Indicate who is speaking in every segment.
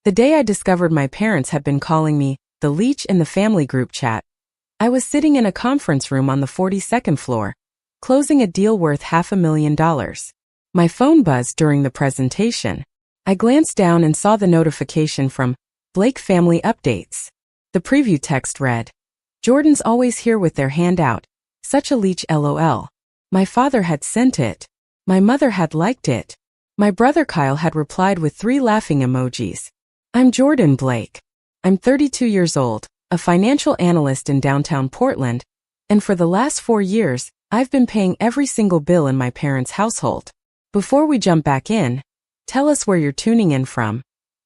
Speaker 1: The day I discovered my parents had been calling me the Leech in the family group chat, I was sitting in a conference room on the 42nd floor, closing a deal worth $500,000. My phone buzzed during the presentation. I glanced down and saw the notification from Blake Family Updates. The preview text read, "Jordan's always here with their hand out. Such a Leech LOL." My father had sent it. My mother had liked it. My brother Kyle had replied with 3 laughing emojis. I'm Jordan Blake. I'm 32 years old, a financial analyst in downtown Portland, and for the last 4 years, I've been paying every single bill in my parents' household. Before we jump back in, tell us where you're tuning in from.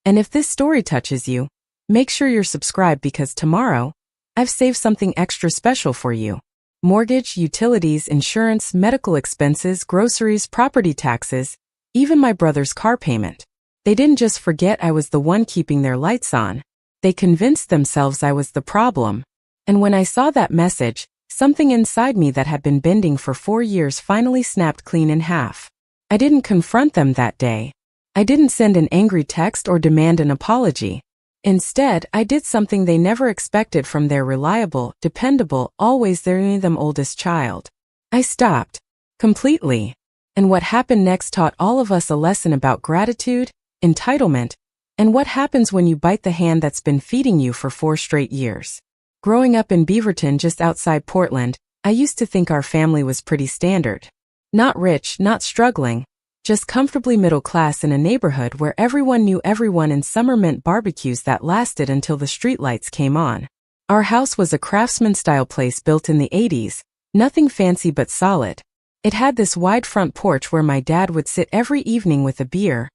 Speaker 1: And if this story touches you, make sure you're subscribed because tomorrow, I've saved something extra special for you. Mortgage, utilities, insurance, medical expenses, groceries, property taxes, even my brother's car payment. They didn't just forget I was the one keeping their lights on. They convinced themselves I was the problem. And when I saw that message, something inside me that had been bending for 4 years finally snapped clean in half. I didn't confront them that day. I didn't send an angry text or demand an apology. Instead, I did something they never expected from their reliable, dependable, always there them oldest child. I stopped. Completely. And what happened next taught all of us a lesson about gratitude, entitlement, and what happens when you bite the hand that's been feeding you for 4 straight years. Growing up in Beaverton just outside Portland, I used to think our family was pretty standard. Not rich, not struggling, just comfortably middle class in a neighborhood where everyone knew everyone and summer meant barbecues that lasted until the streetlights came on. Our house was a craftsman-style place built in the 80s, nothing fancy but solid. It had this wide front porch where my dad would sit every evening with a beer,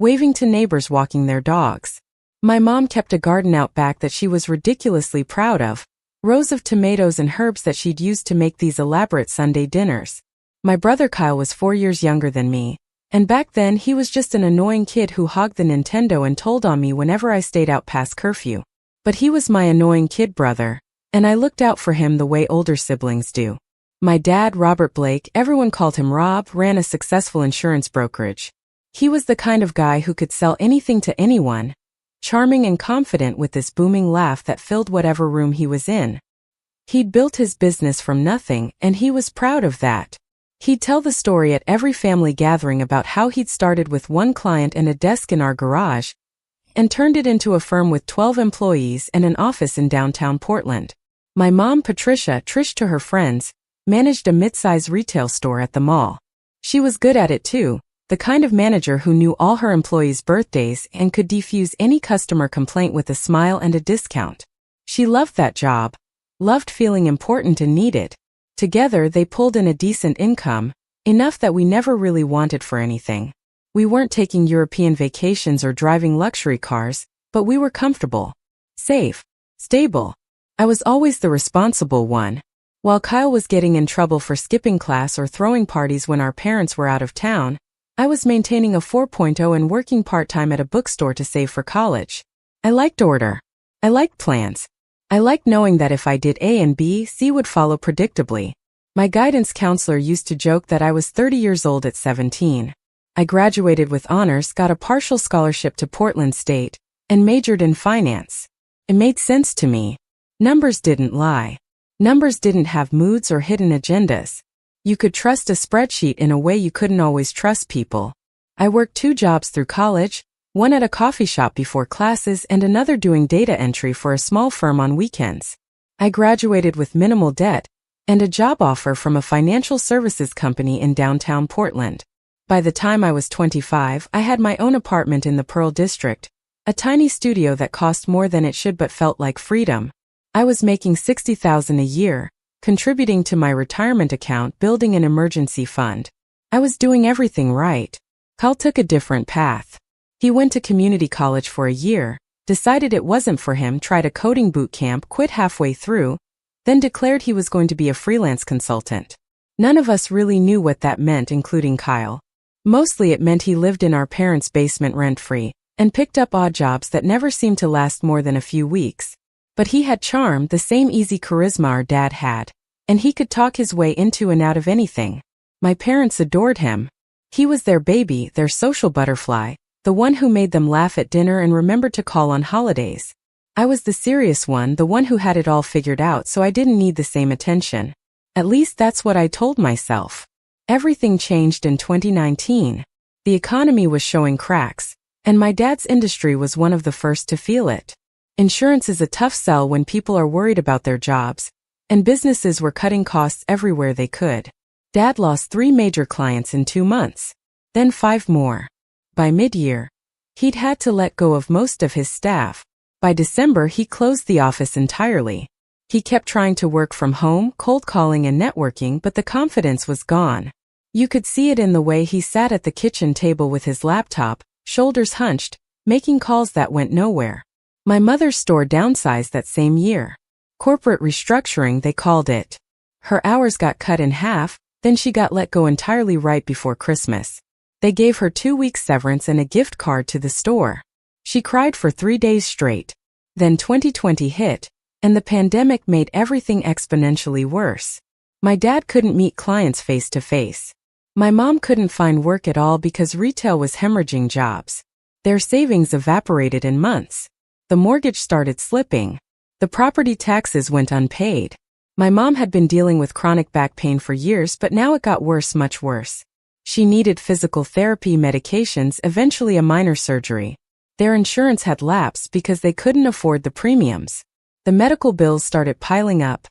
Speaker 1: waving to neighbors walking their dogs. My mom kept a garden out back that she was ridiculously proud of, rows of tomatoes and herbs that she'd used to make these elaborate Sunday dinners. My brother Kyle was 4 years younger than me, and back then he was just an annoying kid who hogged the Nintendo and told on me whenever I stayed out past curfew. But he was my annoying kid brother, and I looked out for him the way older siblings do. My dad, Robert Blake, everyone called him Rob, ran a successful insurance brokerage. He was the kind of guy who could sell anything to anyone, charming and confident with this booming laugh that filled whatever room he was in. He'd built his business from nothing, and he was proud of that. He'd tell the story at every family gathering about how he'd started with 1 client and a desk in our garage, and turned it into a firm with 12 employees and an office in downtown Portland. My mom, Patricia, Trish to her friends, managed a mid-size retail store at the mall. She was good at it too, the kind of manager who knew all her employees' birthdays and could defuse any customer complaint with a smile and a discount. She loved that job, loved feeling important and needed. Together they pulled in a decent income, enough that we never really wanted for anything. We weren't taking European vacations or driving luxury cars, but we were comfortable, safe, stable. I was always the responsible one. While Kyle was getting in trouble for skipping class or throwing parties when our parents were out of town, I was maintaining a 4.0 and working part-time at a bookstore to save for college. I liked order. I liked plans. I liked knowing that if I did A and B, C would follow predictably. My guidance counselor used to joke that I was 30 years old at 17. I graduated with honors, got a partial scholarship to Portland State, and majored in finance. It made sense to me. Numbers didn't lie. Numbers didn't have moods or hidden agendas. You could trust a spreadsheet in a way you couldn't always trust people. I worked 2 jobs through college, one at a coffee shop before classes and another doing data entry for a small firm on weekends. I graduated with minimal debt and a job offer from a financial services company in downtown Portland. By the time I was 25, I had my own apartment in the Pearl District, a tiny studio that cost more than it should but felt like freedom. I was making $60,000 a year, contributing to my retirement account, building an emergency fund. I was doing everything right. Kyle took a different path. He went to community college for a year, decided it wasn't for him, tried a coding boot camp, quit halfway through, then declared he was going to be a freelance consultant. None of us really knew what that meant, including Kyle. Mostly it meant he lived in our parents' basement rent-free, and picked up odd jobs that never seemed to last more than a few weeks. But he had charm, the same easy charisma our dad had, and he could talk his way into and out of anything. My parents adored him. He was their baby, their social butterfly, the one who made them laugh at dinner and remembered to call on holidays. I was the serious one, the one who had it all figured out, so I didn't need the same attention. At least that's what I told myself. Everything changed in 2019. The economy was showing cracks, and my dad's industry was one of the first to feel it. Insurance is a tough sell when people are worried about their jobs, and businesses were cutting costs everywhere they could. Dad lost 3 major clients in 2 months, then 5 more. By mid-year, he'd had to let go of most of his staff. By December, he closed the office entirely. He kept trying to work from home, cold calling and networking, but the confidence was gone. You could see it in the way he sat at the kitchen table with his laptop, shoulders hunched, making calls that went nowhere. My mother's store downsized that same year. Corporate restructuring, they called it. Her hours got cut in half, then she got let go entirely right before Christmas. They gave her 2 weeks severance and a gift card to the store. She cried for 3 days straight. Then 2020 hit, and the pandemic made everything exponentially worse. My dad couldn't meet clients face to face. My mom couldn't find work at all because retail was hemorrhaging jobs. Their savings evaporated in months. The mortgage started slipping. The property taxes went unpaid. My mom had been dealing with chronic back pain for years, but now it got worse, much worse. She needed physical therapy, medications, eventually a minor surgery. Their insurance had lapsed because they couldn't afford the premiums. The medical bills started piling up.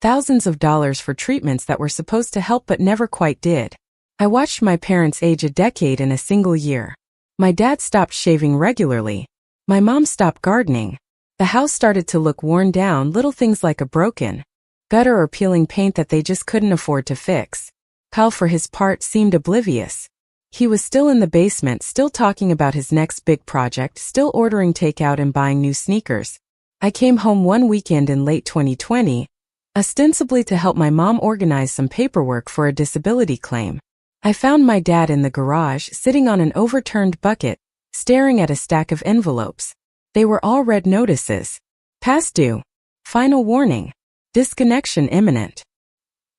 Speaker 1: Thousands of dollars for treatments that were supposed to help but never quite did. I watched my parents age a decade in a single year. My dad stopped shaving regularly. My mom stopped gardening. The house started to look worn down, little things like a broken gutter or peeling paint that they just couldn't afford to fix. Kyle, for his part, seemed oblivious. He was still in the basement, still talking about his next big project, still ordering takeout and buying new sneakers. I came home one weekend in late 2020, ostensibly to help my mom organize some paperwork for a disability claim. I found my dad in the garage, sitting on an overturned bucket, staring at a stack of envelopes. They were all red notices. Past due. Final warning. Disconnection imminent.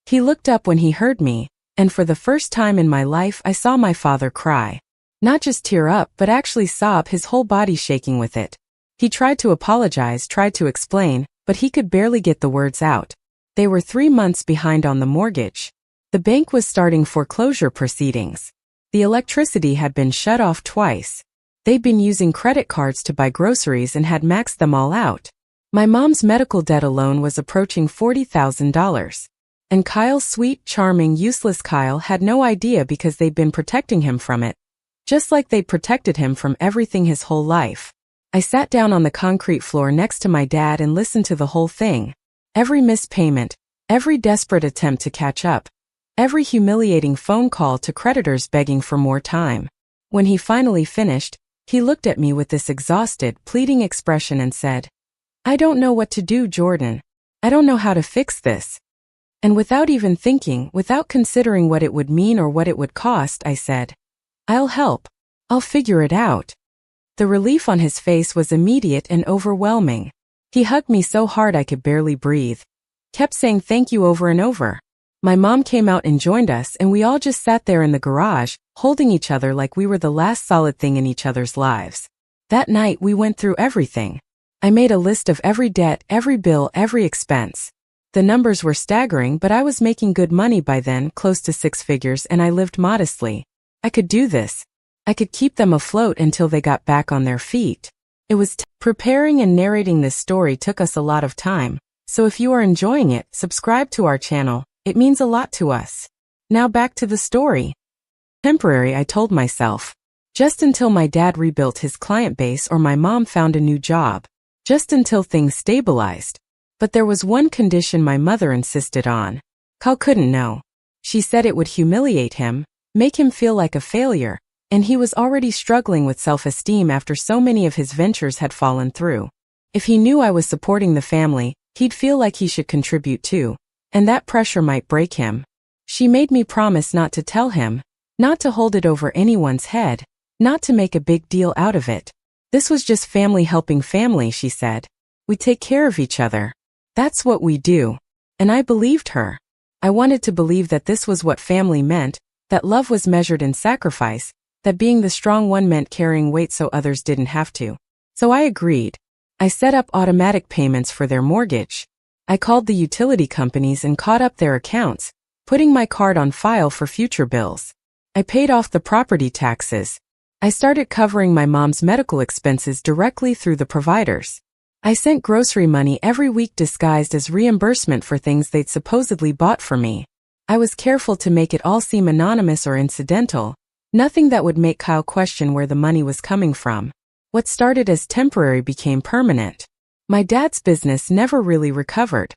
Speaker 1: He looked up when he heard me, and for the first time in my life I saw my father cry. Not just tear up, but actually sob, his whole body shaking with it. He tried to apologize, tried to explain, but he could barely get the words out. They were 3 months behind on the mortgage. The bank was starting foreclosure proceedings. The electricity had been shut off twice. They'd been using credit cards to buy groceries and had maxed them all out. My mom's medical debt alone was approaching $40,000. And Kyle's sweet, charming, useless Kyle had no idea because they'd been protecting him from it. Just like they'd protected him from everything his whole life. I sat down on the concrete floor next to my dad and listened to the whole thing. Every missed payment, every desperate attempt to catch up, every humiliating phone call to creditors begging for more time. When he finally finished, he looked at me with this exhausted, pleading expression and said, "I don't know what to do, Jordan. I don't know how to fix this." And without even thinking, without considering what it would mean or what it would cost, I said, "I'll help. I'll figure it out." The relief on his face was immediate and overwhelming. He hugged me so hard I could barely breathe. Kept saying thank you over and over. My mom came out and joined us, and we all just sat there in the garage, holding each other like we were the last solid thing in each other's lives. That night we went through everything. I made a list of every debt, every bill, every expense. The numbers were staggering, but I was making good money by then, close to 6 figures, and I lived modestly. I could do this. I could keep them afloat until they got back on their feet. It was preparing and narrating this story took us a lot of time, so if you are enjoying it, subscribe to our channel. It means a lot to us. Now back to the story. Temporary, I told myself. Just until my dad rebuilt his client base or my mom found a new job. Just until things stabilized. But there was one condition my mother insisted on. Kyle couldn't know. She said it would humiliate him, make him feel like a failure, and he was already struggling with self-esteem after so many of his ventures had fallen through. If he knew I was supporting the family, he'd feel like he should contribute too, and that pressure might break him. She made me promise not to tell him, not to hold it over anyone's head, not to make a big deal out of it. This was just family helping family, she said. We take care of each other. That's what we do. And I believed her. I wanted to believe that this was what family meant, that love was measured in sacrifice, that being the strong one meant carrying weight so others didn't have to. So I agreed. I set up automatic payments for their mortgage. I called the utility companies and caught up their accounts, putting my card on file for future bills. I paid off the property taxes. I started covering my mom's medical expenses directly through the providers. I sent grocery money every week disguised as reimbursement for things they'd supposedly bought for me. I was careful to make it all seem anonymous or incidental, nothing that would make Kyle question where the money was coming from. What started as temporary became permanent. My dad's business never really recovered.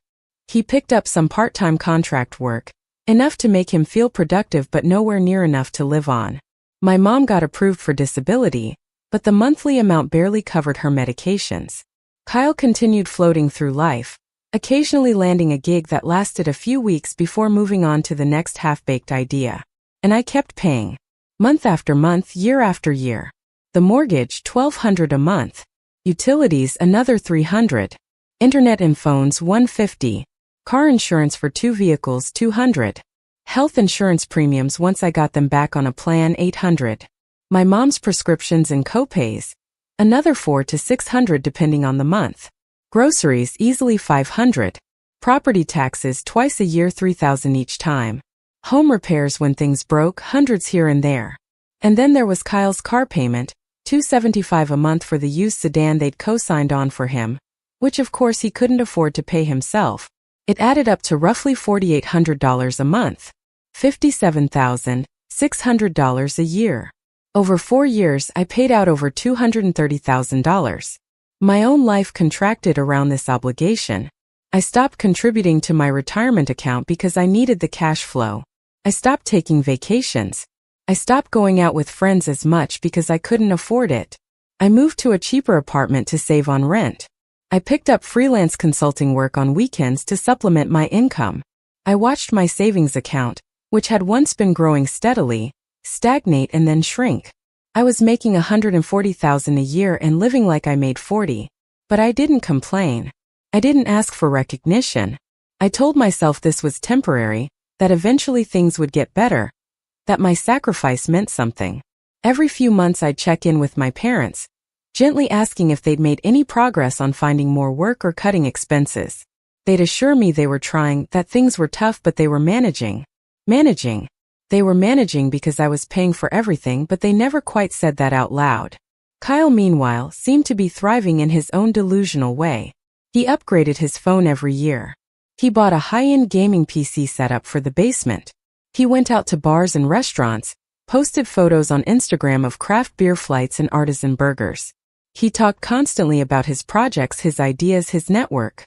Speaker 1: He picked up some part-time contract work, enough to make him feel productive but nowhere near enough to live on. My mom got approved for disability, but the monthly amount barely covered her medications. Kyle continued floating through life, occasionally landing a gig that lasted a few weeks before moving on to the next half-baked idea. And I kept paying. Month after month, year after year. The mortgage, $1,200 a month. Utilities, another $300. Internet and phones, $150. Car insurance for 2 vehicles, $200. Health insurance premiums once I got them back on a plan, $800. My mom's prescriptions and copays, another $400 to $600 depending on the month. Groceries, easily $500. Property taxes twice a year, $3,000 each time. Home repairs when things broke, hundreds here and there. And then there was Kyle's car payment, $275 a month for the used sedan they'd co-signed on for him, which of course he couldn't afford to pay himself. It added up to roughly $4,800 a month. $57,600 a year. Over 4 years, I paid out over $230,000. My own life contracted around this obligation. I stopped contributing to my retirement account because I needed the cash flow. I stopped taking vacations. I stopped going out with friends as much because I couldn't afford it. I moved to a cheaper apartment to save on rent. I picked up freelance consulting work on weekends to supplement my income. I watched my savings account, which had once been growing steadily, stagnate and then shrink. I was making $140,000 a year and living like I made 40. But I didn't complain. I didn't ask for recognition. I told myself this was temporary, that eventually things would get better, that my sacrifice meant something. Every few months I'd check in with my parents, gently asking if they'd made any progress on finding more work or cutting expenses. They'd assure me they were trying, that things were tough but they were managing. They were managing because I was paying for everything, but they never quite said that out loud. Kyle, meanwhile, seemed to be thriving in his own delusional way. He upgraded his phone every year. He bought a high-end gaming PC setup for the basement. He went out to bars and restaurants, posted photos on Instagram of craft beer flights and artisan burgers. He talked constantly about his projects, his ideas, his network.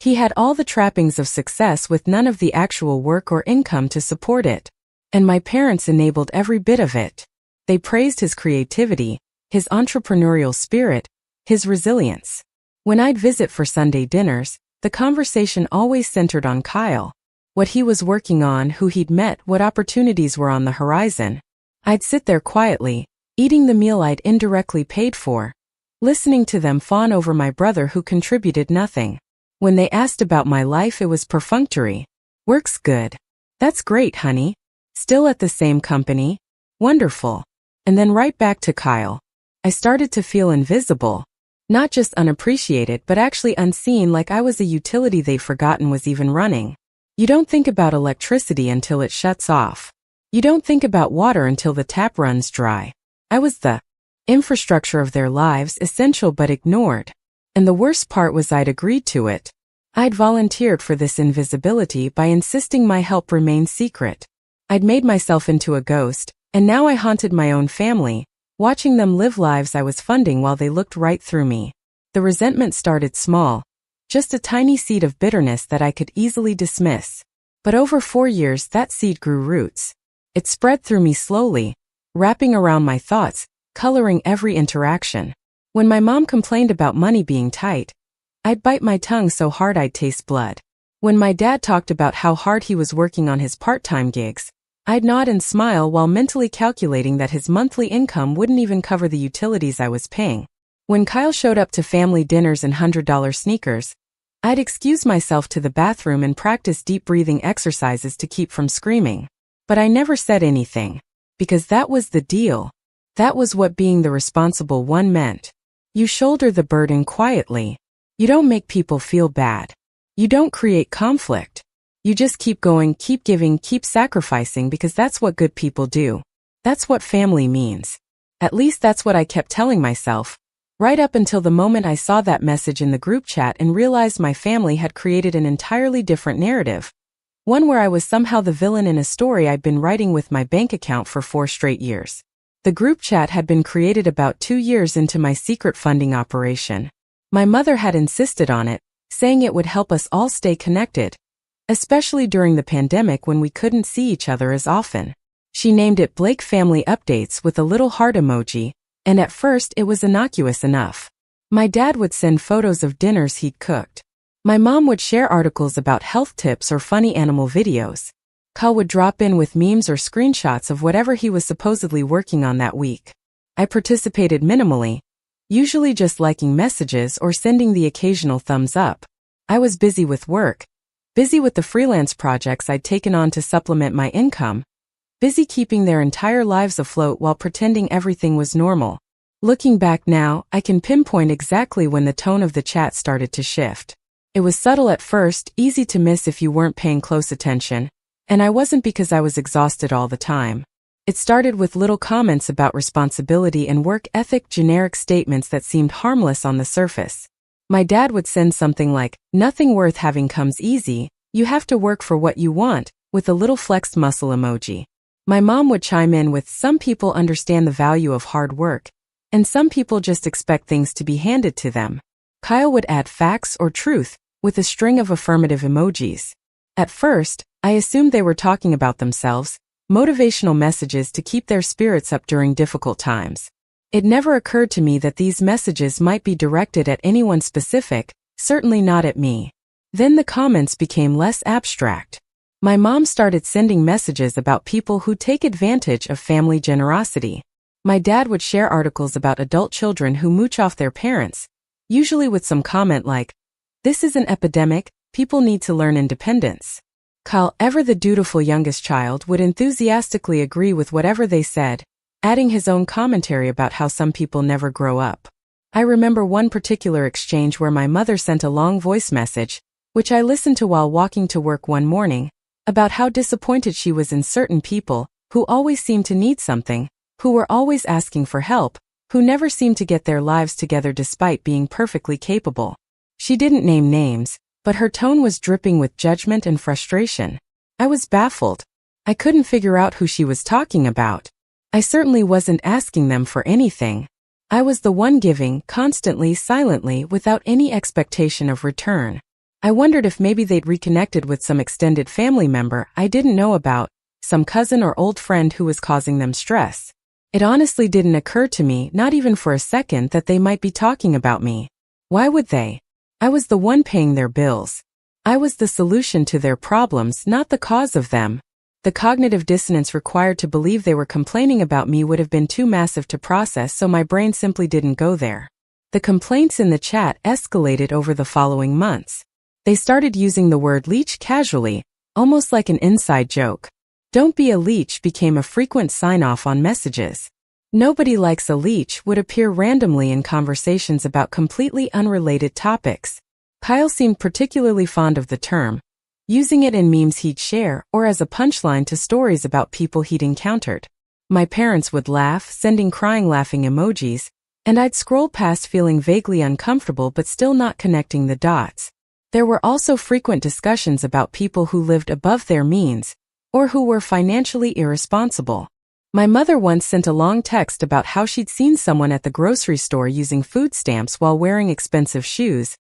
Speaker 1: He had all the trappings of success with none of the actual work or income to support it. And my parents enabled every bit of it. They praised his creativity, his entrepreneurial spirit, his resilience. When I'd visit for Sunday dinners, the conversation always centered on Kyle. What he was working on, who he'd met, what opportunities were on the horizon. I'd sit there quietly, eating the meal I'd indirectly paid for, listening to them fawn over my brother who contributed nothing. When they asked about my life, it was perfunctory. Work's good. That's great, honey. Still at the same company? Wonderful. And then right back to Kyle. I started to feel invisible. Not just unappreciated but actually unseen, like I was a utility they'd forgotten was even running. You don't think about electricity until it shuts off. You don't think about water until the tap runs dry. I was the infrastructure of their lives, essential but ignored. And the worst part was I'd agreed to it. I'd volunteered for this invisibility by insisting my help remain secret. I'd made myself into a ghost, and now I haunted my own family, watching them live lives I was funding while they looked right through me. The resentment started small, just a tiny seed of bitterness that I could easily dismiss. But over 4 years that seed grew roots. It spread through me slowly, wrapping around my thoughts, coloring every interaction. When my mom complained about money being tight, I'd bite my tongue so hard I'd taste blood. When my dad talked about how hard he was working on his part-time gigs, I'd nod and smile while mentally calculating that his monthly income wouldn't even cover the utilities I was paying. When Kyle showed up to family dinners in $100 sneakers, I'd excuse myself to the bathroom and practice deep breathing exercises to keep from screaming. But I never said anything. Because that was the deal. That was what being the responsible one meant. You shoulder the burden quietly. You don't make people feel bad. You don't create conflict. You just keep going, keep giving, keep sacrificing because that's what good people do. That's what family means. At least that's what I kept telling myself, right up until the moment I saw that message in the group chat and realized my family had created an entirely different narrative. One where I was somehow the villain in a story I'd been writing with my bank account for 4 straight years. The group chat had been created about 2 years into my secret funding operation. My mother had insisted on it, saying it would help us all stay connected, especially during the pandemic when we couldn't see each other as often. She named it Blake Family Updates with a little heart emoji, and at first it was innocuous enough. My dad would send photos of dinners he'd cooked. My mom would share articles about health tips or funny animal videos. Kyle would drop in with memes or screenshots of whatever he was supposedly working on that week. I participated minimally, usually just liking messages or sending the occasional thumbs up. I was busy with work, busy with the freelance projects I'd taken on to supplement my income, busy keeping their entire lives afloat while pretending everything was normal. Looking back now, I can pinpoint exactly when the tone of the chat started to shift. It was subtle at first, easy to miss if you weren't paying close attention, and I wasn't because I was exhausted all the time. It started with little comments about responsibility and work ethic, generic statements that seemed harmless on the surface. My dad would send something like, "Nothing worth having comes easy, you have to work for what you want," with a little flexed muscle emoji. My mom would chime in with, "Some people understand the value of hard work, and some people just expect things to be handed to them." Kyle would add facts or truth, with a string of affirmative emojis. At first, I assumed they were talking about themselves, motivational messages to keep their spirits up during difficult times. It never occurred to me that these messages might be directed at anyone specific, certainly not at me. Then the comments became less abstract. My mom started sending messages about people who take advantage of family generosity. My dad would share articles about adult children who mooch off their parents, usually with some comment like, "This is an epidemic, people need to learn independence." Kyle, ever the dutiful youngest child, would enthusiastically agree with whatever they said, adding his own commentary about how some people never grow up. I remember one particular exchange where my mother sent a long voice message, which I listened to while walking to work one morning, about how disappointed she was in certain people, who always seemed to need something, who were always asking for help, who never seemed to get their lives together despite being perfectly capable. She didn't name names, but her tone was dripping with judgment and frustration. I was baffled. I couldn't figure out who she was talking about. I certainly wasn't asking them for anything. I was the one giving, constantly, silently, without any expectation of return. I wondered if maybe they'd reconnected with some extended family member I didn't know about, some cousin or old friend who was causing them stress. It honestly didn't occur to me, not even for a second, that they might be talking about me. Why would they? I was the one paying their bills. I was the solution to their problems, not the cause of them. The cognitive dissonance required to believe they were complaining about me would have been too massive to process, so my brain simply didn't go there. The complaints in the chat escalated over the following months. They started using the word leech casually, almost like an inside joke. "Don't be a leech" became a frequent sign-off on messages. "Nobody likes a leech" would appear randomly in conversations about completely unrelated topics. Kyle seemed particularly fond of the term, using it in memes he'd share or as a punchline to stories about people he'd encountered. My parents would laugh, sending crying laughing emojis, and I'd scroll past feeling vaguely uncomfortable but still not connecting the dots. There were also frequent discussions about people who lived above their means, or who were financially irresponsible. My mother once sent a long text about how she'd seen someone at the grocery store using food stamps while wearing expensive shoes,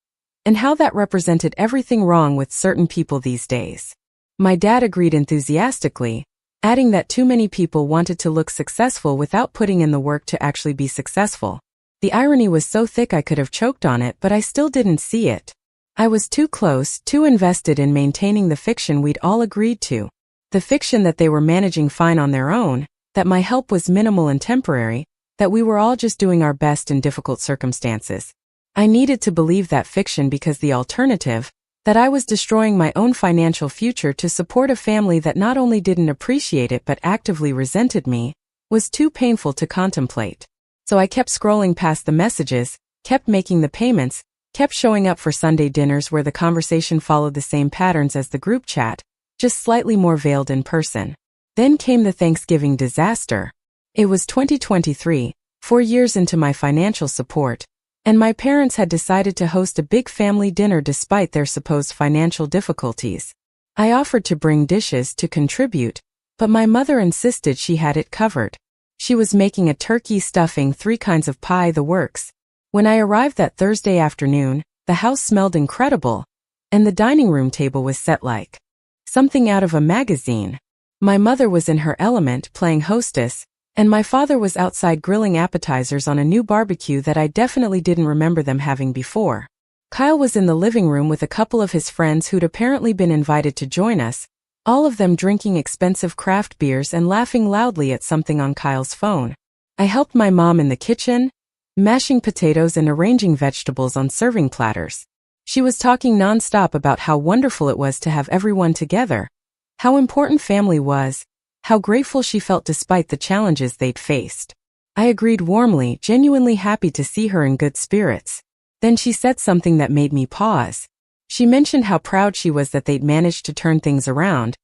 Speaker 1: and how that represented everything wrong with certain people these days. My dad agreed enthusiastically, adding that too many people wanted to look successful without putting in the work to actually be successful. The irony was so thick I could have choked on it, but I still didn't see it. I was too close, too invested in maintaining the fiction we'd all agreed to. The fiction that they were managing fine on their own, that my help was minimal and temporary, that we were all just doing our best in difficult circumstances. I needed to believe that fiction because the alternative, that I was destroying my own financial future to support a family that not only didn't appreciate it but actively resented me, was too painful to contemplate. So I kept scrolling past the messages, kept making the payments, kept showing up for Sunday dinners where the conversation followed the same patterns as the group chat, just slightly more veiled in person. Then came the Thanksgiving disaster. It was 2023, 4 years into my financial support, and my parents had decided to host a big family dinner despite their supposed financial difficulties. I offered to bring dishes to contribute, but my mother insisted she had it covered. She was making a turkey, stuffing, 3 kinds of pie, the works. When I arrived that Thursday afternoon, the house smelled incredible, and the dining room table was set like something out of a magazine. My mother was in her element playing hostess, and my father was outside grilling appetizers on a new barbecue that I definitely didn't remember them having before. Kyle was in the living room with a couple of his friends who'd apparently been invited to join us, all of them drinking expensive craft beers and laughing loudly at something on Kyle's phone. I helped my mom in the kitchen, mashing potatoes and arranging vegetables on serving platters. She was talking nonstop about how wonderful it was to have everyone together, how important family was, how grateful she felt despite the challenges they'd faced. I agreed warmly, genuinely happy to see her in good spirits. Then she said something that made me pause. She mentioned how proud she was that they'd managed to turn things around,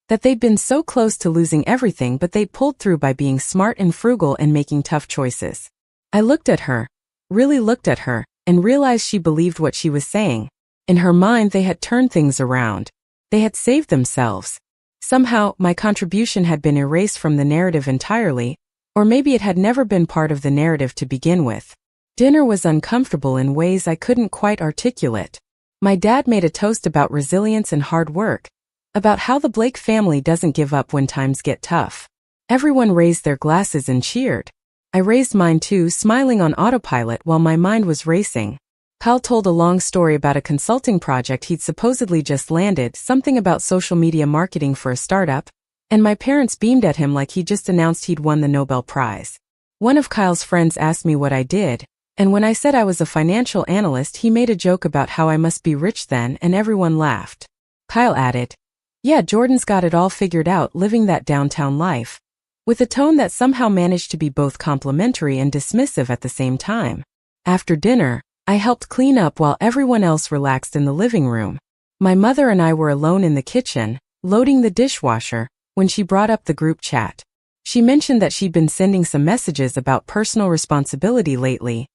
Speaker 1: that they'd been so close to losing everything but they'd pulled through by being smart and frugal and making tough choices. I looked at her, really looked at her, and realized she believed what she was saying. In her mind, they had turned things around. They had saved themselves. Somehow, my contribution had been erased from the narrative entirely, or maybe it had never been part of the narrative to begin with. Dinner was uncomfortable in ways I couldn't quite articulate. My dad made a toast about resilience and hard work, about how the Blake family doesn't give up when times get tough. Everyone raised their glasses and cheered. I raised mine too, smiling on autopilot while my mind was racing. Kyle told a long story about a consulting project he'd supposedly just landed, something about social media marketing for a startup, and my parents beamed at him like he just announced he'd won the Nobel Prize. One of Kyle's friends asked me what I did, and when I said I was a financial analyst, he made a joke about how I must be rich then, and everyone laughed. Kyle added, "Yeah, Jordan's got it all figured out, living that downtown life," with a tone that somehow managed to be both complimentary and dismissive at the same time. After dinner, I helped clean up while everyone else relaxed in the living room. My mother and I were alone in the kitchen, loading the dishwasher, when she brought up the group chat. She mentioned that she'd been sending some messages about personal responsibility lately,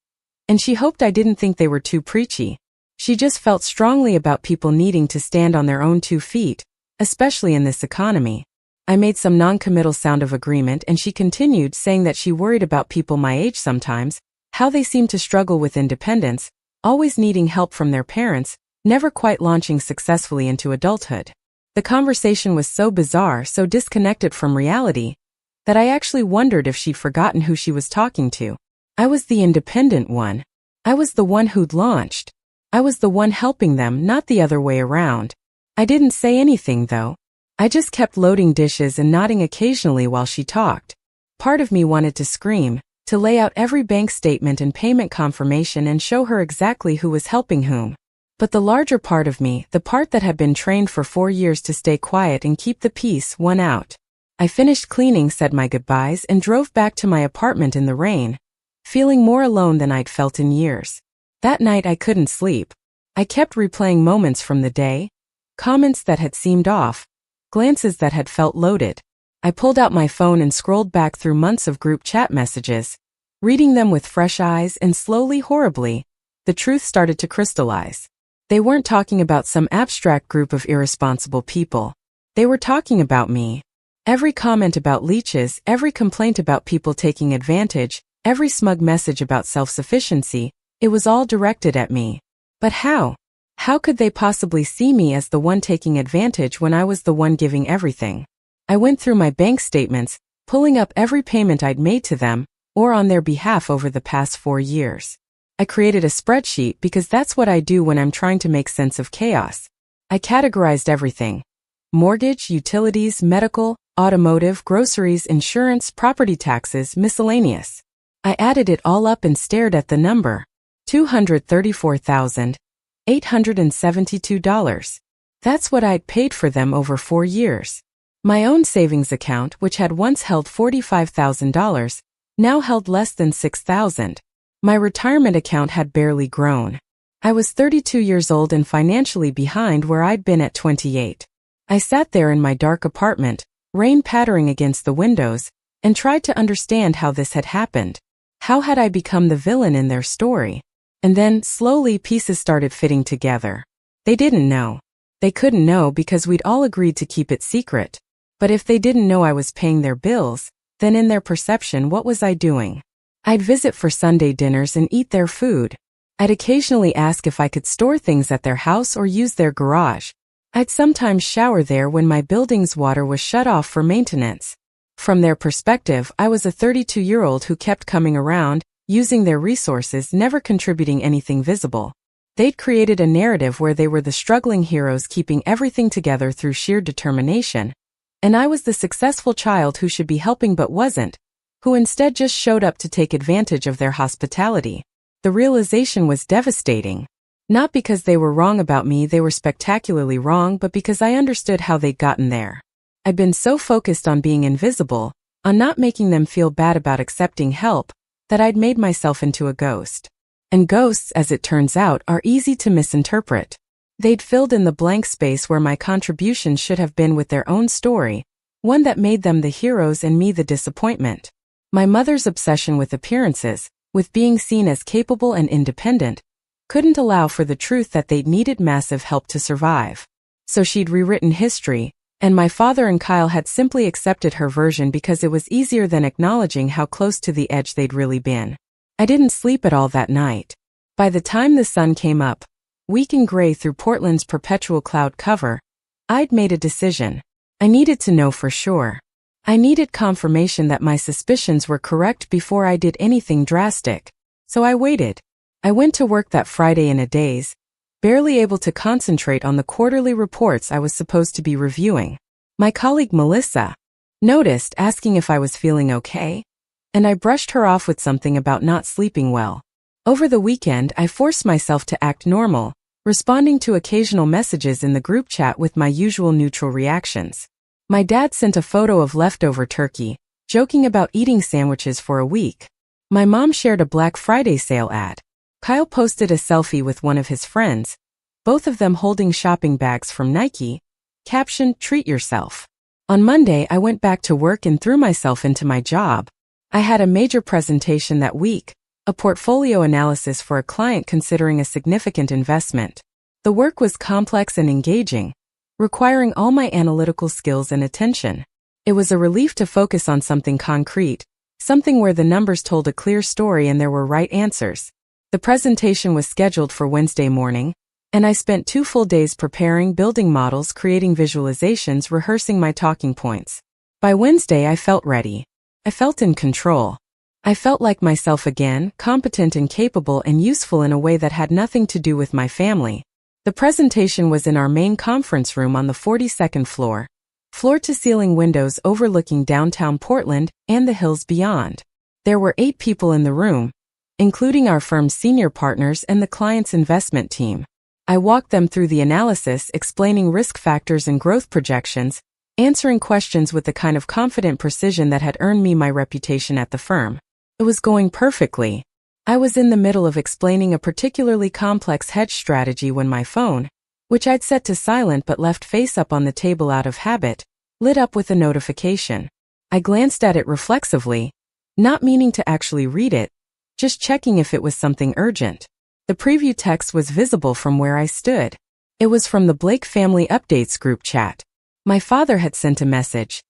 Speaker 1: and she hoped I didn't think they were too preachy. She just felt strongly about people needing to stand on their own 2 feet, especially in this economy. I made some non-committal sound of agreement, and she continued, saying that she worried about people my age sometimes, how they seem to struggle with independence, always needing help from their parents, never quite launching successfully into adulthood. The conversation was so bizarre, so disconnected from reality, that I actually wondered if she'd forgotten who she was talking to. I was the independent one. I was the one who'd launched. I was the one helping them, not the other way around. I didn't say anything though. I just kept loading dishes and nodding occasionally while she talked. Part of me wanted to scream, to lay out every bank statement and payment confirmation and show her exactly who was helping whom. But the larger part of me, the part that had been trained for 4 years to stay quiet and keep the peace, won out. I finished cleaning, said my goodbyes, and drove back to my apartment in the rain, feeling more alone than I'd felt in years. That night I couldn't sleep. I kept replaying moments from the day, comments that had seemed off, glances that had felt loaded. I pulled out my phone and scrolled back through months of group chat messages, reading them with fresh eyes, and slowly, horribly, the truth started to crystallize. They weren't talking about some abstract group of irresponsible people. They were talking about me. Every comment about leeches, every complaint about people taking advantage, every smug message about self-sufficiency, it was all directed at me. But how? How could they possibly see me as the one taking advantage when I was the one giving everything? I went through my bank statements, pulling up every payment I'd made to them, or on their behalf over the past 4 years. I created a spreadsheet because that's what I do when I'm trying to make sense of chaos. I categorized everything: mortgage, utilities, medical, automotive, groceries, insurance, property taxes, miscellaneous. I added it all up and stared at the number. $234,872. That's what I'd paid for them over 4 years. My own savings account, which had once held $45,000, now held less than $6,000. My retirement account had barely grown. I was 32 years old and financially behind where I'd been at 28. I sat there in my dark apartment, rain pattering against the windows, and tried to understand how this had happened. How had I become the villain in their story? And then, slowly, pieces started fitting together. They didn't know. They couldn't know because we'd all agreed to keep it secret. But if they didn't know I was paying their bills, then in their perception, what was I doing? I'd visit for Sunday dinners and eat their food. I'd occasionally ask if I could store things at their house or use their garage. I'd sometimes shower there when my building's water was shut off for maintenance. From their perspective, I was a 32-year-old who kept coming around, using their resources, never contributing anything visible. They'd created a narrative where they were the struggling heroes keeping everything together through sheer determination. And I was the successful child who should be helping but wasn't, who instead just showed up to take advantage of their hospitality. The realization was devastating. Not because they were wrong about me, they were spectacularly wrong, but because I understood how they'd gotten there. I'd been so focused on being invisible, on not making them feel bad about accepting help, that I'd made myself into a ghost. And ghosts, as it turns out, are easy to misinterpret. They'd filled in the blank space where my contribution should have been with their own story, one that made them the heroes and me the disappointment. My mother's obsession with appearances, with being seen as capable and independent, couldn't allow for the truth that they'd needed massive help to survive. So she'd rewritten history, and my father and Kyle had simply accepted her version because it was easier than acknowledging how close to the edge they'd really been. I didn't sleep at all that night. By the time the sun came up, weak and gray through Portland's perpetual cloud cover, I'd made a decision. I needed to know for sure. I needed confirmation that my suspicions were correct before I did anything drastic. So I waited. I went to work that Friday in a daze, barely able to concentrate on the quarterly reports I was supposed to be reviewing. My colleague Melissa noticed, asking if I was feeling okay, and I brushed her off with something about not sleeping well. Over the weekend, I forced myself to act normal, responding to occasional messages in the group chat with my usual neutral reactions. My dad sent a photo of leftover turkey, joking about eating sandwiches for a week. My mom shared a Black Friday sale ad. Kyle posted a selfie with one of his friends, both of them holding shopping bags from Nike, captioned, "Treat yourself." On Monday, I went back to work and threw myself into my job. I had a major presentation that week, a portfolio analysis for a client considering a significant investment. The work was complex and engaging, requiring all my analytical skills and attention. It was a relief to focus on something concrete, something where the numbers told a clear story and there were right answers. The presentation was scheduled for Wednesday morning, and I spent 2 full days preparing, building models, creating visualizations, rehearsing my talking points. By Wednesday, I felt ready. I felt in control. I felt like myself again, competent and capable and useful in a way that had nothing to do with my family. The presentation was in our main conference room on the 42nd floor, floor-to-ceiling windows overlooking downtown Portland and the hills beyond. There were 8 people in the room, including our firm's senior partners and the client's investment team. I walked them through the analysis, explaining risk factors and growth projections, answering questions with the kind of confident precision that had earned me my reputation at the firm. It was going perfectly. I was in the middle of explaining a particularly complex hedge strategy when my phone, which I'd set to silent but left face up on the table out of habit, lit up with a notification. I glanced at it reflexively, not meaning to actually read it, just checking if it was something urgent. The preview text was visible from where I stood. It was from the Blake Family Updates group chat. My father had sent a message.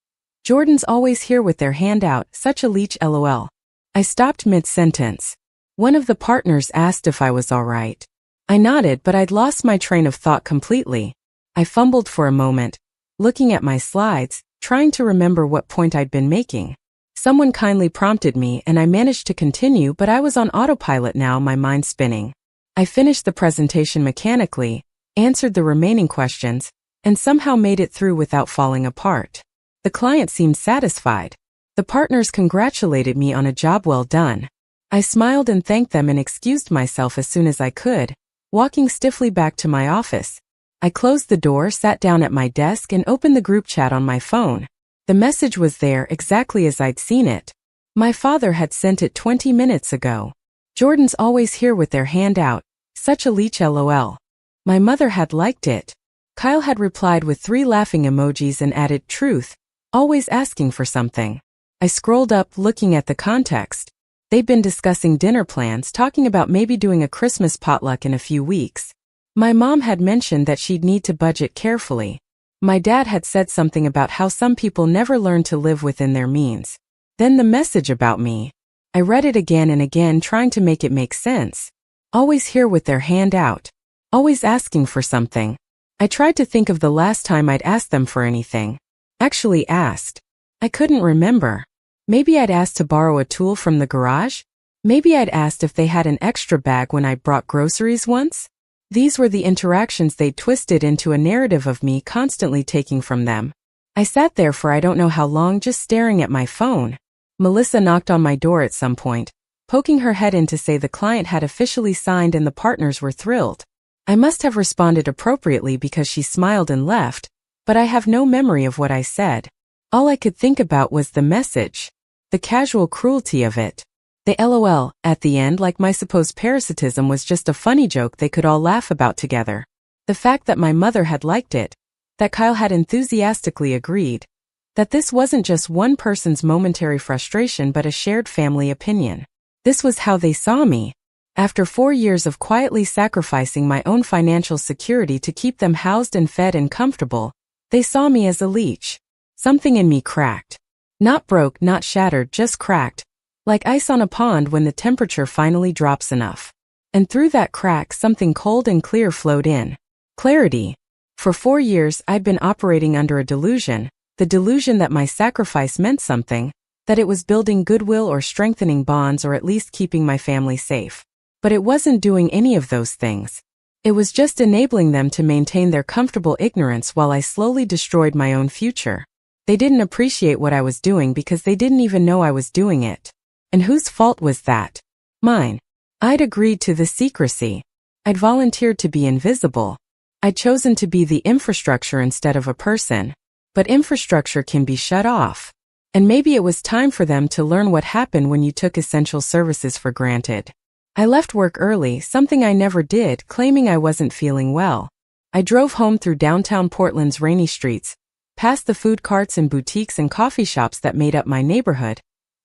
Speaker 1: "Jordan's always here with their hand out, such a leech, lol." I stopped mid-sentence. One of the partners asked if I was all right. I nodded, but I'd lost my train of thought completely. I fumbled for a moment, looking at my slides, trying to remember what point I'd been making. Someone kindly prompted me and I managed to continue, but I was on autopilot now, my mind spinning. I finished the presentation mechanically, answered the remaining questions, and somehow made it through without falling apart. The client seemed satisfied. The partners congratulated me on a job well done. I smiled and thanked them and excused myself as soon as I could, walking stiffly back to my office, I closed the door, sat down at my desk, and opened the group chat on my phone. The message was there exactly as I'd seen it. My father had sent it 20 minutes ago. Jordan's always here with their hand out. Such a leech, lol. My mother had liked it. Kyle had replied with 3 laughing emojis and added, truth, always asking for something. I scrolled up, looking at the context. They'd been discussing dinner plans, talking about maybe doing a Christmas potluck in a few weeks. My mom had mentioned that she'd need to budget carefully. My dad had said something about how some people never learn to live within their means. Then the message about me. I read it again and again, trying to make it make sense. Always here with their hand out. Always asking for something. I tried to think of the last time I'd asked them for anything. Actually asked. I couldn't remember. Maybe I'd asked to borrow a tool from the garage? Maybe I'd asked if they had an extra bag when I brought groceries once? These were the interactions they'd twisted into a narrative of me constantly taking from them. I sat there for I don't know how long, just staring at my phone. Melissa knocked on my door at some point, poking her head in to say the client had officially signed and the partners were thrilled. I must have responded appropriately because she smiled and left, but I have no memory of what I said. All I could think about was the message. The casual cruelty of it. The LOL at the end, like my supposed parasitism was just a funny joke they could all laugh about together. The fact that my mother had liked it, that Kyle had enthusiastically agreed, that this wasn't just one person's momentary frustration but a shared family opinion. This was how they saw me. After 4 years of quietly sacrificing my own financial security to keep them housed and fed and comfortable, they saw me as a leech. Something in me cracked. Not broke, not shattered, just cracked, like ice on a pond when the temperature finally drops enough. And through that crack something cold and clear flowed in. Clarity. For 4 years I'd been operating under a delusion, the delusion that my sacrifice meant something, that it was building goodwill or strengthening bonds or at least keeping my family safe. But it wasn't doing any of those things. It was just enabling them to maintain their comfortable ignorance while I slowly destroyed my own future. They didn't appreciate what I was doing because they didn't even know I was doing it. And whose fault was that? Mine. I'd agreed to the secrecy. I'd volunteered to be invisible. I'd chosen to be the infrastructure instead of a person. But infrastructure can be shut off. And maybe it was time for them to learn what happened when you took essential services for granted. I left work early, something I never did, claiming I wasn't feeling well. I drove home through downtown Portland's rainy streets, past the food carts and boutiques and coffee shops that made up my neighborhood.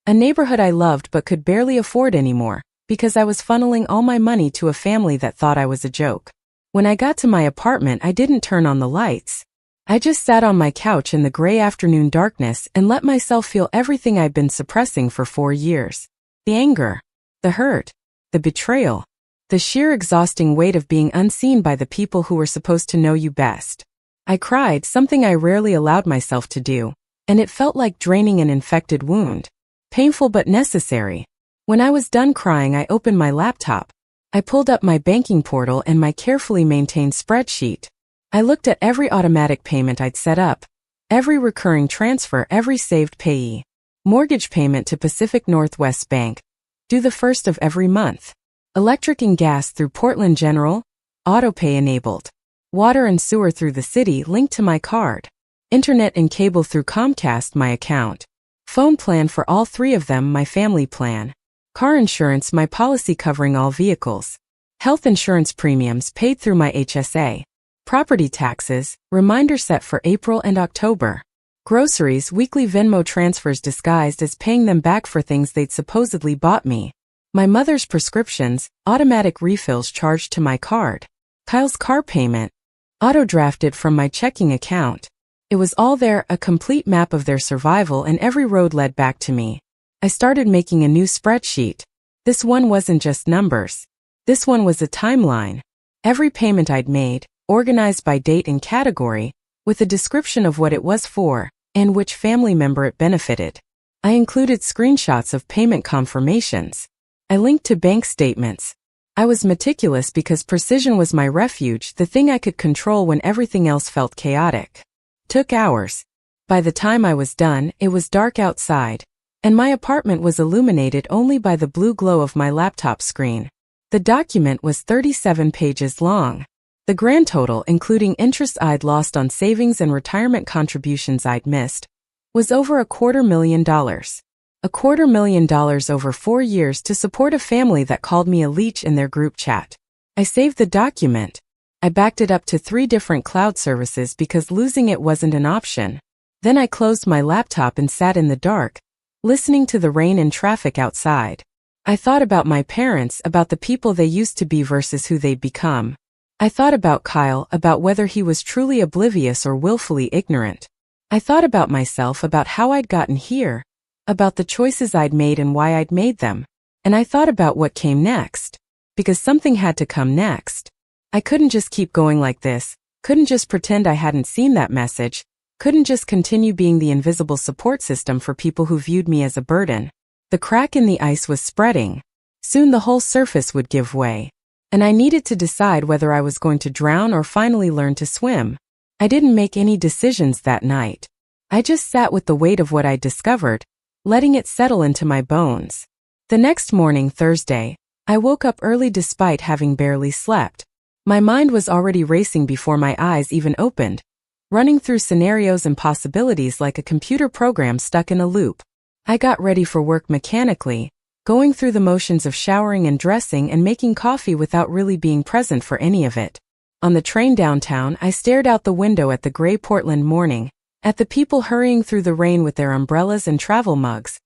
Speaker 1: A neighborhood I loved but could barely afford anymore, because I was funneling all my money to a family that thought I was a joke. When I got to my apartment, I didn't turn on the lights. I just sat on my couch in the gray afternoon darkness and let myself feel everything I'd been suppressing for 4 years. The anger. The hurt. The betrayal. The sheer exhausting weight of being unseen by the people who were supposed to know you best. I cried, something I rarely allowed myself to do, and it felt like draining an infected wound. Painful but necessary. When I was done crying, I opened my laptop. I pulled up my banking portal and my carefully maintained spreadsheet. I looked at every automatic payment I'd set up, every recurring transfer, every saved payee. Mortgage payment to Pacific Northwest Bank, due the 1st of every month. Electric and gas through Portland General, autopay enabled. Water and sewer through the city linked to my card. Internet and cable through Comcast, my account. Phone plan for all 3 of them, my family plan. Car insurance, my policy covering all vehicles. Health insurance premiums paid through my HSA. Property taxes, reminder set for April and October. Groceries, weekly Venmo transfers disguised as paying them back for things they'd supposedly bought me. My mother's prescriptions, automatic refills charged to my card. Kyle's car payment, auto-drafted from my checking account. It was all there, a complete map of their survival, and every road led back to me. I started making a new spreadsheet. This one wasn't just numbers. This one was a timeline. Every payment I'd made, organized by date and category, with a description of what it was for, and which family member it benefited. I included screenshots of payment confirmations. I linked to bank statements. I was meticulous because precision was my refuge, the thing I could control when everything else felt chaotic. Took hours. By the time I was done, it was dark outside, and my apartment was illuminated only by the blue glow of my laptop screen. The document was 37 pages long. The grand total, including interest I'd lost on savings and retirement contributions I'd missed, was over $250,000. $250,000 over 4 years to support a family that called me a leech in their group chat. I saved the document. I backed it up to 3 different cloud services because losing it wasn't an option. Then I closed my laptop and sat in the dark, listening to the rain and traffic outside. I thought about my parents, about the people they used to be versus who they'd become. I thought about Kyle, about whether he was truly oblivious or willfully ignorant. I thought about myself, about how I'd gotten here, about the choices I'd made and why I'd made them. And I thought about what came next. Because something had to come next. I couldn't just keep going like this, couldn't just pretend I hadn't seen that message, couldn't just continue being the invisible support system for people who viewed me as a burden. The crack in the ice was spreading. Soon the whole surface would give way. And I needed to decide whether I was going to drown or finally learn to swim. I didn't make any decisions that night. I just sat with the weight of what I'd discovered, letting it settle into my bones. The next morning, Thursday, I woke up early despite having barely slept. My mind was already racing before my eyes even opened, running through scenarios and possibilities like a computer program stuck in a loop. I got ready for work mechanically, going through the motions of showering and dressing and making coffee without really being present for any of it. On the train downtown, I stared out the window at the gray Portland morning, at the people hurrying through the rain with their umbrellas and travel mugs,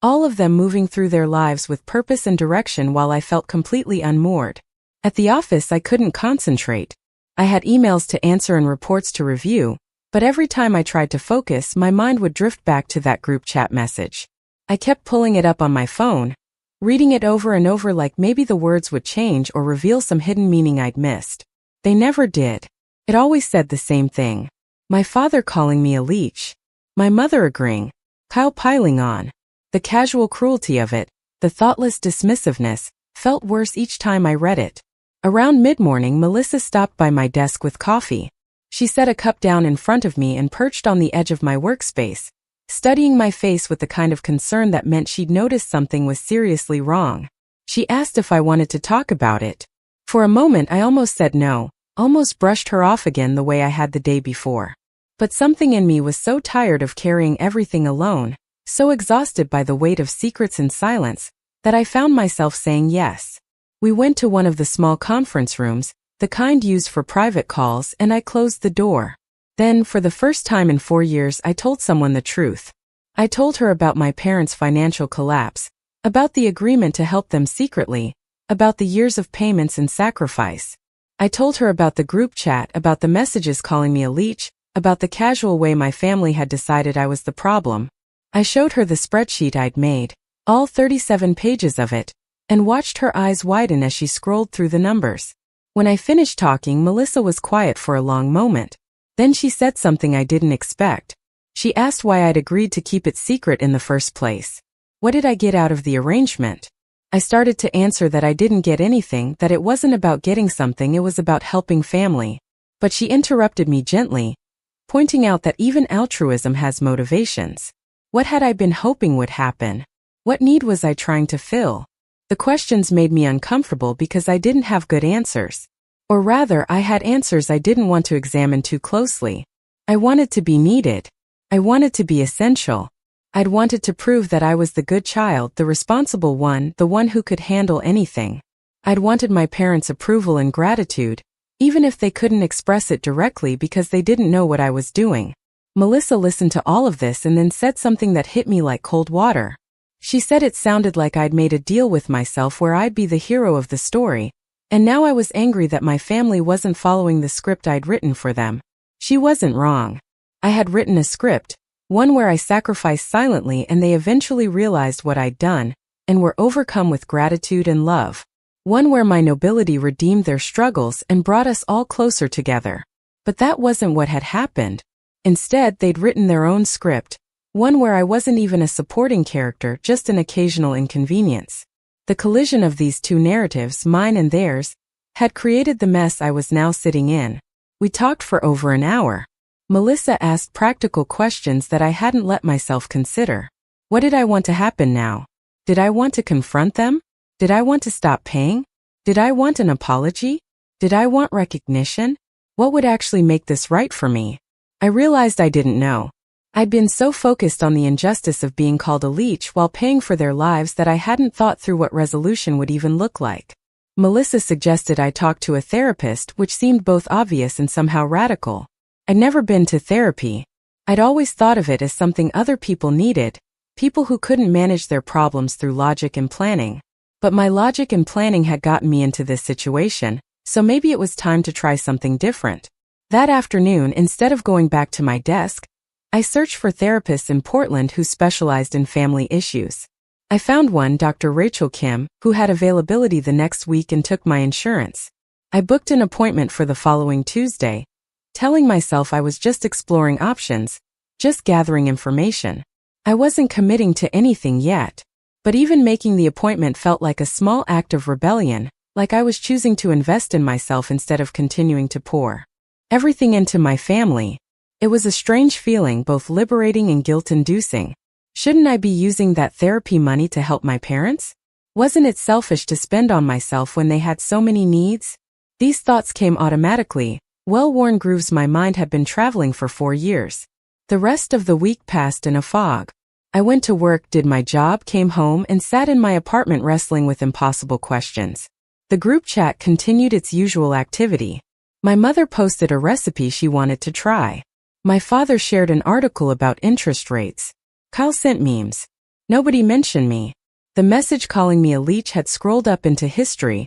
Speaker 1: all of them moving through their lives with purpose and direction while I felt completely unmoored. At the office, I couldn't concentrate. I had emails to answer and reports to review, but every time I tried to focus, my mind would drift back to that group chat message. I kept pulling it up on my phone, reading it over and over like maybe the words would change or reveal some hidden meaning I'd missed. They never did. It always said the same thing. My father calling me a leech. My mother agreeing. Kyle piling on. The casual cruelty of it, the thoughtless dismissiveness, felt worse each time I read it. Around mid-morning, Melissa stopped by my desk with coffee. She set a cup down in front of me and perched on the edge of my workspace, studying my face with the kind of concern that meant she'd noticed something was seriously wrong. She asked if I wanted to talk about it. For a moment, I almost said no, almost brushed her off again the way I had the day before. But something in me was so tired of carrying everything alone, so exhausted by the weight of secrets and silence, that I found myself saying yes. We went to one of the small conference rooms, the kind used for private calls, and I closed the door. Then, for the first time in 4 years, I told someone the truth. I told her about my parents' financial collapse, about the agreement to help them secretly, about the years of payments and sacrifice. I told her about the group chat, about the messages calling me a leech, about the casual way my family had decided I was the problem. I showed her the spreadsheet I'd made, all 37 pages of it, and watched her eyes widen as she scrolled through the numbers. When I finished talking, Melissa was quiet for a long moment. Then she said something I didn't expect. She asked why I'd agreed to keep it secret in the first place. What did I get out of the arrangement? I started to answer that I didn't get anything, that it wasn't about getting something, it was about helping family. But she interrupted me gently, pointing out that even altruism has motivations. What had I been hoping would happen? What need was I trying to fill? The questions made me uncomfortable because I didn't have good answers. Or rather, I had answers I didn't want to examine too closely. I wanted to be needed. I wanted to be essential. I'd wanted to prove that I was the good child, the responsible one, the one who could handle anything. I'd wanted my parents' approval and gratitude, even if they couldn't express it directly because they didn't know what I was doing. Melissa listened to all of this and then said something that hit me like cold water. She said it sounded like I'd made a deal with myself where I'd be the hero of the story, and now I was angry that my family wasn't following the script I'd written for them. She wasn't wrong. I had written a script, one where I sacrificed silently and they eventually realized what I'd done, and were overcome with gratitude and love. One where my nobility redeemed their struggles and brought us all closer together. But that wasn't what had happened. Instead, they'd written their own script, one where I wasn't even a supporting character, just an occasional inconvenience. The collision of these two narratives, mine and theirs, had created the mess I was now sitting in. We talked for over an hour. Melissa asked practical questions that I hadn't let myself consider. What did I want to happen now? Did I want to confront them? Did I want to stop paying? Did I want an apology? Did I want recognition? What would actually make this right for me? I realized I didn't know. I'd been so focused on the injustice of being called a leech while paying for their lives that I hadn't thought through what resolution would even look like. Melissa suggested I talk to a therapist, which seemed both obvious and somehow radical. I'd never been to therapy. I'd always thought of it as something other people needed, people who couldn't manage their problems through logic and planning. But my logic and planning had gotten me into this situation, so maybe it was time to try something different. That afternoon, instead of going back to my desk, I searched for therapists in Portland who specialized in family issues. I found one, Dr. Rachel Kim, who had availability the next week and took my insurance. I booked an appointment for the following Tuesday, telling myself I was just exploring options, just gathering information. I wasn't committing to anything yet, but even making the appointment felt like a small act of rebellion, like I was choosing to invest in myself instead of continuing to pour everything into my family. It was a strange feeling, both liberating and guilt-inducing. Shouldn't I be using that therapy money to help my parents? Wasn't it selfish to spend on myself when they had so many needs? These thoughts came automatically, well-worn grooves my mind had been traveling for 4 years. The rest of the week passed in a fog. I went to work, did my job, came home, and sat in my apartment wrestling with impossible questions. The group chat continued its usual activity. My mother posted a recipe she wanted to try. My father shared an article about interest rates. Kyle sent memes. Nobody mentioned me. The message calling me a leech had scrolled up into history,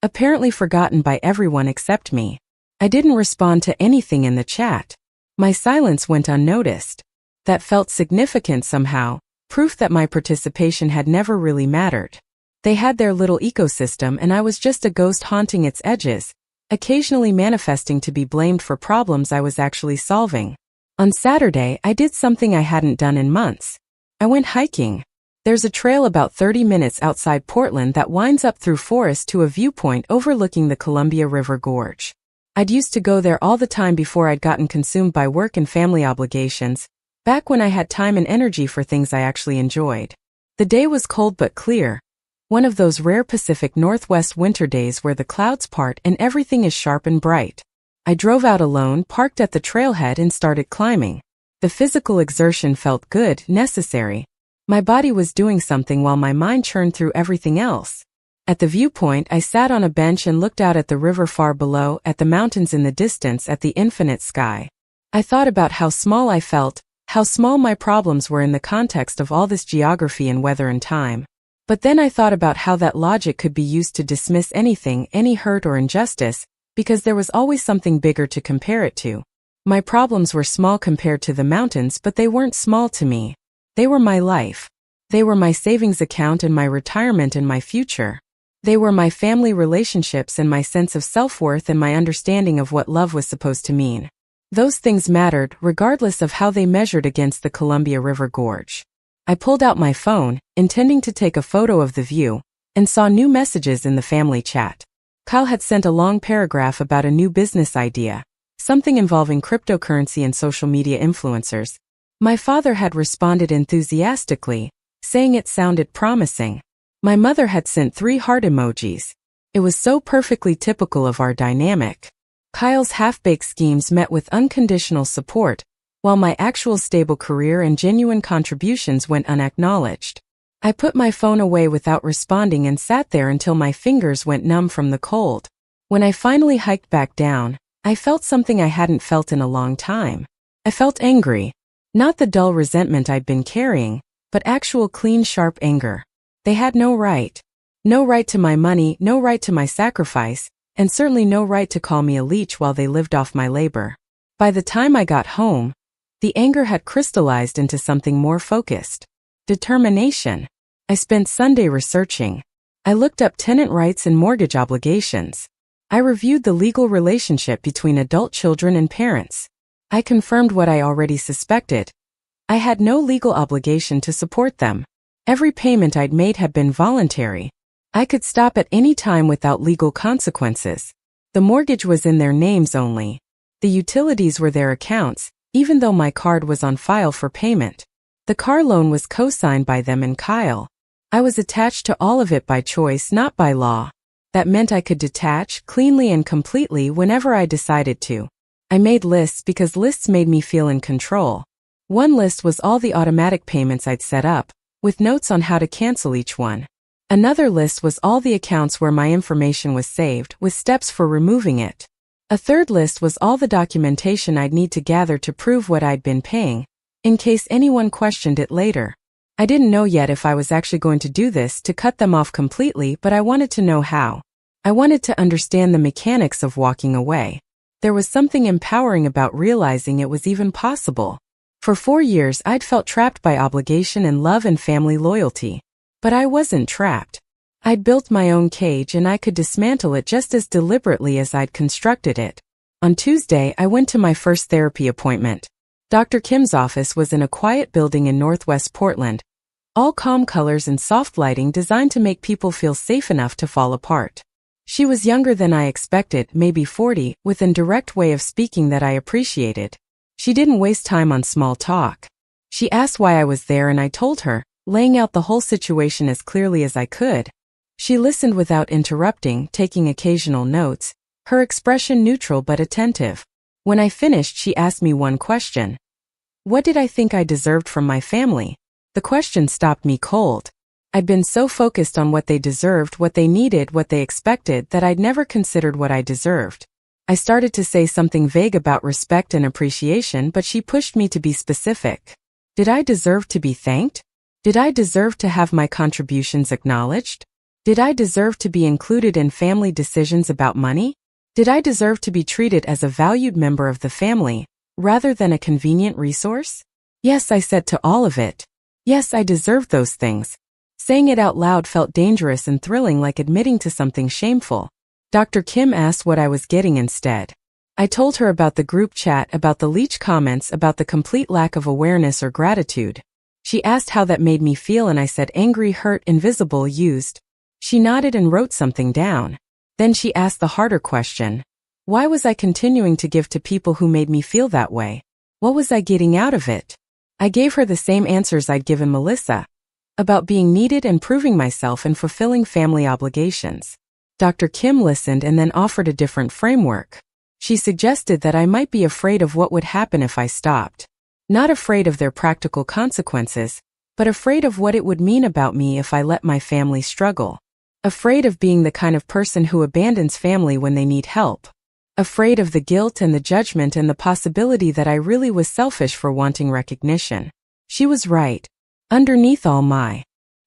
Speaker 1: apparently forgotten by everyone except me. I didn't respond to anything in the chat. My silence went unnoticed. That felt significant somehow, proof that my participation had never really mattered. They had their little ecosystem and I was just a ghost haunting its edges, occasionally manifesting to be blamed for problems I was actually solving. On Saturday, I did something I hadn't done in months. I went hiking. There's a trail about 30 minutes outside Portland that winds up through forest to a viewpoint overlooking the Columbia River Gorge. I'd used to go there all the time before I'd gotten consumed by work and family obligations, back when I had time and energy for things I actually enjoyed. The day was cold but clear, one of those rare Pacific Northwest winter days where the clouds part and everything is sharp and bright. I drove out alone, parked at the trailhead and started climbing. The physical exertion felt good, necessary. My body was doing something while my mind churned through everything else. At the viewpoint, I sat on a bench and looked out at the river far below, at the mountains in the distance, at the infinite sky. I thought about how small I felt, how small my problems were in the context of all this geography and weather and time. But then I thought about how that logic could be used to dismiss anything, any hurt or injustice, because there was always something bigger to compare it to. My problems were small compared to the mountains, but they weren't small to me. They were my life. They were my savings account and my retirement and my future. They were my family relationships and my sense of self-worth and my understanding of what love was supposed to mean. Those things mattered, regardless of how they measured against the Columbia River Gorge. I pulled out my phone, intending to take a photo of the view, and saw new messages in the family chat. Kyle had sent a long paragraph about a new business idea, something involving cryptocurrency and social media influencers. My father had responded enthusiastically, saying it sounded promising. My mother had sent 3 heart emojis. It was so perfectly typical of our dynamic. Kyle's half-baked schemes met with unconditional support, while my actual stable career and genuine contributions went unacknowledged. I put my phone away without responding and sat there until my fingers went numb from the cold. When I finally hiked back down, I felt something I hadn't felt in a long time. I felt angry. Not the dull resentment I'd been carrying, but actual clean, sharp anger. They had no right. No right to my money, no right to my sacrifice, and certainly no right to call me a leech while they lived off my labor. By the time I got home, the anger had crystallized into something more focused. Determination. I spent Sunday researching. I looked up tenant rights and mortgage obligations. I reviewed the legal relationship between adult children and parents. I confirmed what I already suspected. I had no legal obligation to support them. Every payment I'd made had been voluntary. I could stop at any time without legal consequences. The mortgage was in their names only. The utilities were their accounts, even though my card was on file for payment. The car loan was co-signed by them and Kyle. I was attached to all of it by choice, not by law. That meant I could detach cleanly and completely whenever I decided to. I made lists because lists made me feel in control. One list was all the automatic payments I'd set up, with notes on how to cancel each one. Another list was all the accounts where my information was saved, with steps for removing it. A third list was all the documentation I'd need to gather to prove what I'd been paying, in case anyone questioned it later. I didn't know yet if I was actually going to do this to cut them off completely, but I wanted to know how. I wanted to understand the mechanics of walking away. There was something empowering about realizing it was even possible. For 4 years I'd felt trapped by obligation and love and family loyalty. But I wasn't trapped. I'd built my own cage and I could dismantle it just as deliberately as I'd constructed it. On Tuesday, I went to my first therapy appointment. Dr. Kim's office was in a quiet building in Northwest Portland, all calm colors and soft lighting designed to make people feel safe enough to fall apart. She was younger than I expected, maybe 40, with a direct way of speaking that I appreciated. She didn't waste time on small talk. She asked why I was there and I told her, laying out the whole situation as clearly as I could. She listened without interrupting, taking occasional notes, her expression neutral but attentive. When I finished, she asked me one question. What did I think I deserved from my family? The question stopped me cold. I'd been so focused on what they deserved, what they needed, what they expected, that I'd never considered what I deserved. I started to say something vague about respect and appreciation, but she pushed me to be specific. Did I deserve to be thanked? Did I deserve to have my contributions acknowledged? Did I deserve to be included in family decisions about money? Did I deserve to be treated as a valued member of the family, rather than a convenient resource? Yes, I said to all of it. Yes, I deserved those things. Saying it out loud felt dangerous and thrilling, like admitting to something shameful. Dr. Kim asked what I was getting instead. I told her about the group chat, about the Leech comments, about the complete lack of awareness or gratitude. She asked how that made me feel and I said angry, hurt, invisible, used. She nodded and wrote something down. Then she asked the harder question. Why was I continuing to give to people who made me feel that way? What was I getting out of it? I gave her the same answers I'd given Melissa, about being needed and proving myself and fulfilling family obligations. Dr. Kim listened and then offered a different framework. She suggested that I might be afraid of what would happen if I stopped. Not afraid of their practical consequences, but afraid of what it would mean about me if I let my family struggle. Afraid of being the kind of person who abandons family when they need help. Afraid of the guilt and the judgment and the possibility that I really was selfish for wanting recognition. She was right. Underneath all my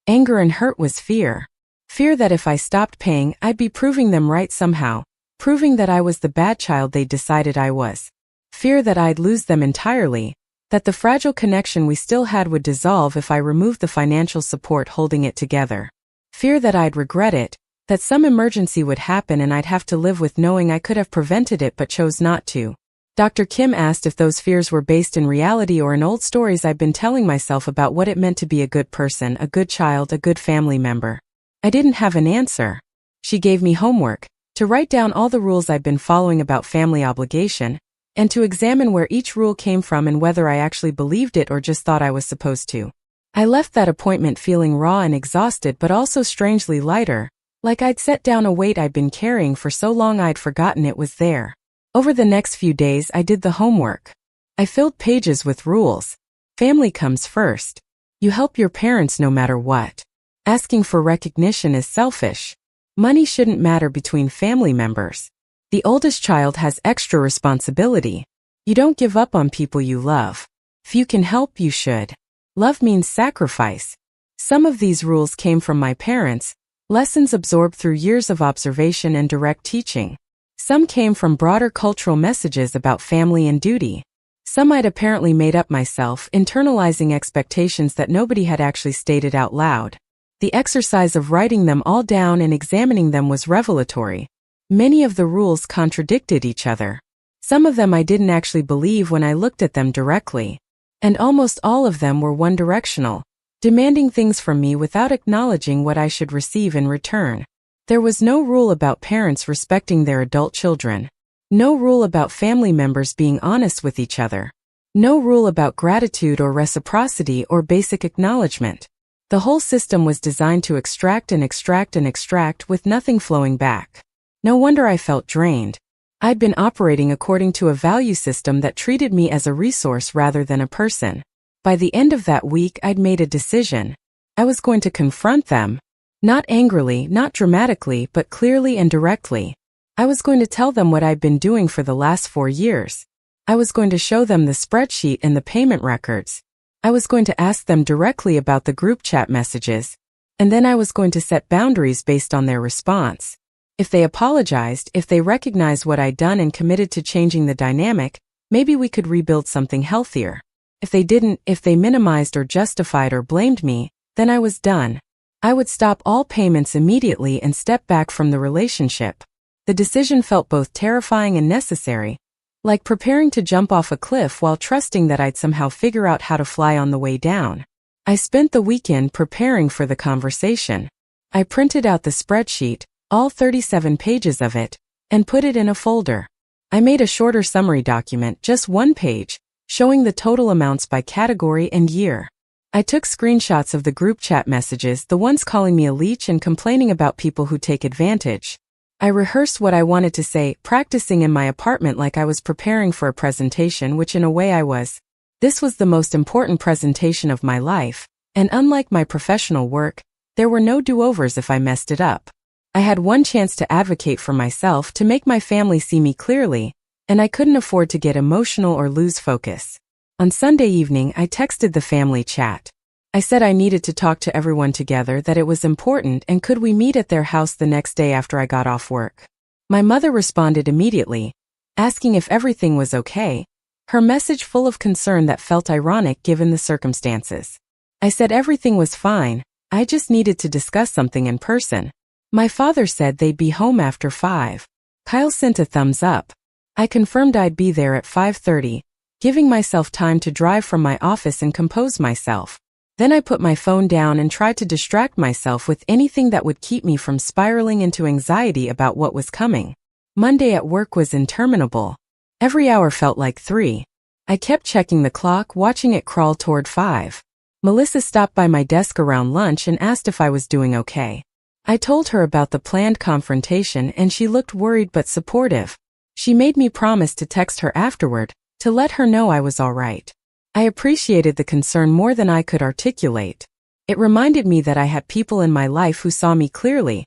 Speaker 1: anger and hurt was fear. Fear that if I stopped paying, I'd be proving them right somehow, proving that I was the bad child they decided I was. Fear that I'd lose them entirely, that the fragile connection we still had would dissolve if I removed the financial support holding it together. Fear that I'd regret it, that some emergency would happen and I'd have to live with knowing I could have prevented it but chose not to. Dr. Kim asked if those fears were based in reality or in old stories I'd been telling myself about what it meant to be a good person, a good child, a good family member. I didn't have an answer. She gave me homework, to write down all the rules I'd been following about family obligation, and to examine where each rule came from and whether I actually believed it or just thought I was supposed to. I left that appointment feeling raw and exhausted but also strangely lighter, like I'd set down a weight I'd been carrying for so long I'd forgotten it was there. Over the next few days I did the homework. I filled pages with rules. Family comes first. You help your parents no matter what. Asking for recognition is selfish. Money shouldn't matter between family members. The oldest child has extra responsibility. You don't give up on people you love. If you can help, you should. Love means sacrifice. Some of these rules came from my parents, lessons absorbed through years of observation and direct teaching. Some came from broader cultural messages about family and duty. Some I'd apparently made up myself, internalizing expectations that nobody had actually stated out loud. The exercise of writing them all down and examining them was revelatory. Many of the rules contradicted each other. Some of them I didn't actually believe when I looked at them directly. And almost all of them were one-directional, demanding things from me without acknowledging what I should receive in return. There was no rule about parents respecting their adult children. No rule about family members being honest with each other. No rule about gratitude or reciprocity or basic acknowledgement. The whole system was designed to extract and extract and extract with nothing flowing back. No wonder I felt drained. I'd been operating according to a value system that treated me as a resource rather than a person. By the end of that week, I'd made a decision. I was going to confront them. Not angrily, not dramatically, but clearly and directly. I was going to tell them what I'd been doing for the last 4 years. I was going to show them the spreadsheet and the payment records. I was going to ask them directly about the group chat messages. And then I was going to set boundaries based on their response. If they apologized, if they recognized what I'd done and committed to changing the dynamic, maybe we could rebuild something healthier. If they didn't, if they minimized or justified or blamed me, then I was done. I would stop all payments immediately and step back from the relationship. The decision felt both terrifying and necessary, like preparing to jump off a cliff while trusting that I'd somehow figure out how to fly on the way down. I spent the weekend preparing for the conversation. I printed out the spreadsheet, all 37 pages of it, and put it in a folder. I made a shorter summary document, just 1 page, showing the total amounts by category and year. I took screenshots of the group chat messages, the ones calling me a leech and complaining about people who take advantage. I rehearsed what I wanted to say, practicing in my apartment like I was preparing for a presentation, which in a way I was. This was the most important presentation of my life, and unlike my professional work, there were no do-overs if I messed it up. I had one chance to advocate for myself, to make my family see me clearly, and I couldn't afford to get emotional or lose focus. On Sunday evening, I texted the family chat. I said I needed to talk to everyone together, that it was important, and could we meet at their house the next day after I got off work. My mother responded immediately, asking if everything was okay, her message full of concern that felt ironic given the circumstances. I said everything was fine, I just needed to discuss something in person. My father said they'd be home after 5. Kyle sent a thumbs up. I confirmed I'd be there at 5:30, giving myself time to drive from my office and compose myself. Then I put my phone down and tried to distract myself with anything that would keep me from spiraling into anxiety about what was coming. Monday at work was interminable. Every hour felt like 3. I kept checking the clock, watching it crawl toward 5. Melissa stopped by my desk around lunch and asked if I was doing okay. I told her about the planned confrontation and she looked worried but supportive. She made me promise to text her afterward, to let her know I was all right. I appreciated the concern more than I could articulate. It reminded me that I had people in my life who saw me clearly,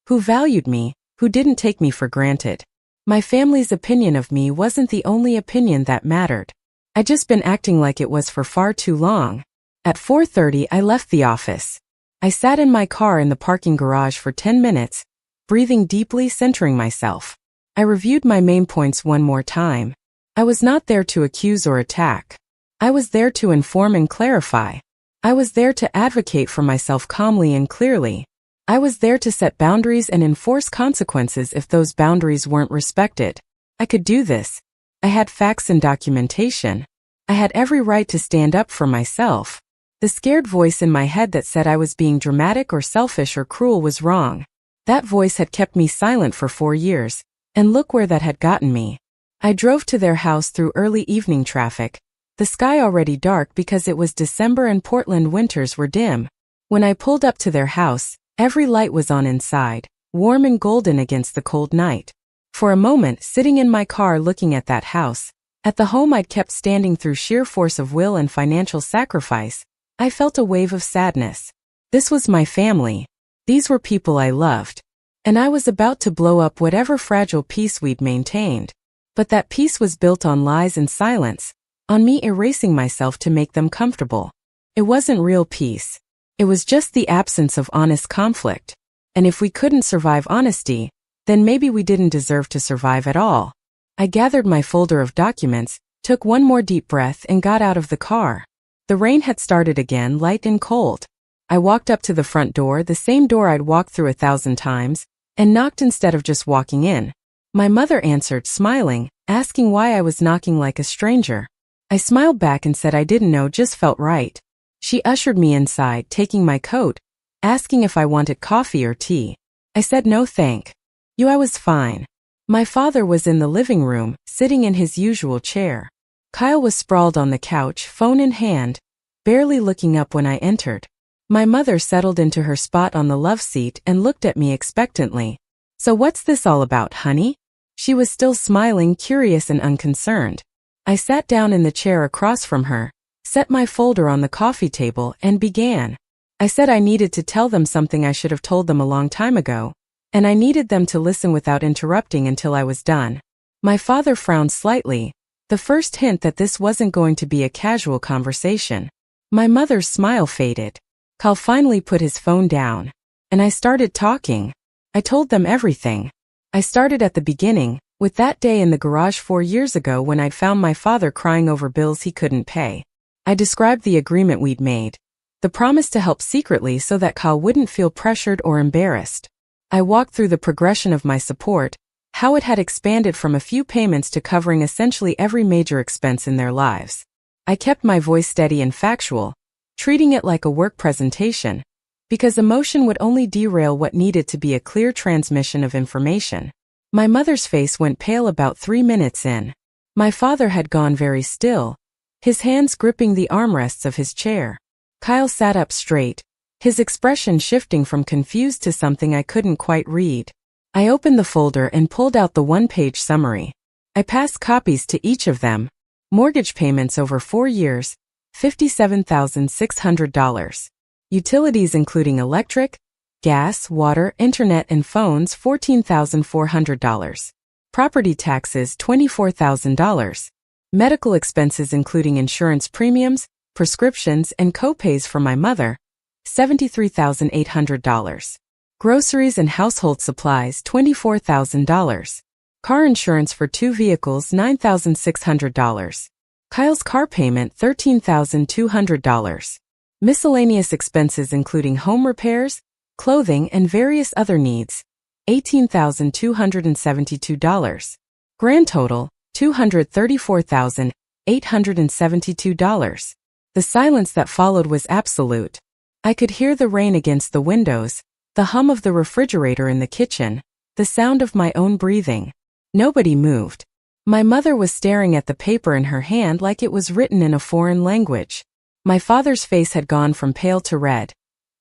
Speaker 1: who valued me, who didn't take me for granted. My family's opinion of me wasn't the only opinion that mattered. I'd just been acting like it was for far too long. At 4:30, I left the office. I sat in my car in the parking garage for 10 minutes, breathing deeply, centering myself. I reviewed my main points one more time. I was not there to accuse or attack. I was there to inform and clarify. I was there to advocate for myself calmly and clearly. I was there to set boundaries and enforce consequences if those boundaries weren't respected. I could do this. I had facts and documentation. I had every right to stand up for myself. The scared voice in my head that said I was being dramatic or selfish or cruel was wrong. That voice had kept me silent for 4 years, and look where that had gotten me. I drove to their house through early evening traffic, the sky already dark because it was December and Portland winters were dim. When I pulled up to their house, every light was on inside, warm and golden against the cold night. For a moment, sitting in my car looking at that house, at the home I'd kept standing through sheer force of will and financial sacrifice, I felt a wave of sadness. This was my family. These were people I loved. And I was about to blow up whatever fragile peace we'd maintained. But that peace was built on lies and silence, on me erasing myself to make them comfortable. It wasn't real peace. It was just the absence of honest conflict. And if we couldn't survive honesty, then maybe we didn't deserve to survive at all. I gathered my folder of documents, took one more deep breath and got out of the car. The rain had started again, light and cold. I walked up to the front door, the same door I'd walked through 1,000 times, and knocked instead of just walking in. My mother answered, smiling, asking why I was knocking like a stranger. I smiled back and said I didn't know, just felt right. She ushered me inside, taking my coat, asking if I wanted coffee or tea. I said no thank you, I was fine. My father was in the living room, sitting in his usual chair. Kyle was sprawled on the couch, phone in hand, barely looking up when I entered. My mother settled into her spot on the love seat and looked at me expectantly. So what's this all about, honey? She was still smiling, curious and unconcerned. I sat down in the chair across from her, set my folder on the coffee table, and began. I said I needed to tell them something I should have told them a long time ago, and I needed them to listen without interrupting until I was done. My father frowned slightly, the first hint that this wasn't going to be a casual conversation. My mother's smile faded. Kyle finally put his phone down, and I started talking. I told them everything. I started at the beginning, with that day in the garage 4 years ago when I'd found my father crying over bills he couldn't pay. I described the agreement we'd made, the promise to help secretly so that Kyle wouldn't feel pressured or embarrassed. I walked through the progression of my support, how it had expanded from a few payments to covering essentially every major expense in their lives. I kept my voice steady and factual, treating it like a work presentation, because emotion would only derail what needed to be a clear transmission of information. My mother's face went pale about 3 minutes in. My father had gone very still, his hands gripping the armrests of his chair. Kyle sat up straight, his expression shifting from confused to something I couldn't quite read. I opened the folder and pulled out the one-page summary. I passed copies to each of them. Mortgage payments over 4 years, $57,600. Utilities including electric, gas, water, internet and phones, $14,400. Property taxes, $24,000. Medical expenses including insurance premiums, prescriptions and co-pays for my mother, $73,800. Groceries and household supplies, $24,000. Car insurance for 2 vehicles, $9,600. Kyle's car payment, $13,200. Miscellaneous expenses including home repairs, clothing and various other needs, $18,272. Grand total, $234,872. The silence that followed was absolute. I could hear the rain against the windows, the hum of the refrigerator in the kitchen, the sound of my own breathing. Nobody moved. My mother was staring at the paper in her hand like it was written in a foreign language. My father's face had gone from pale to red,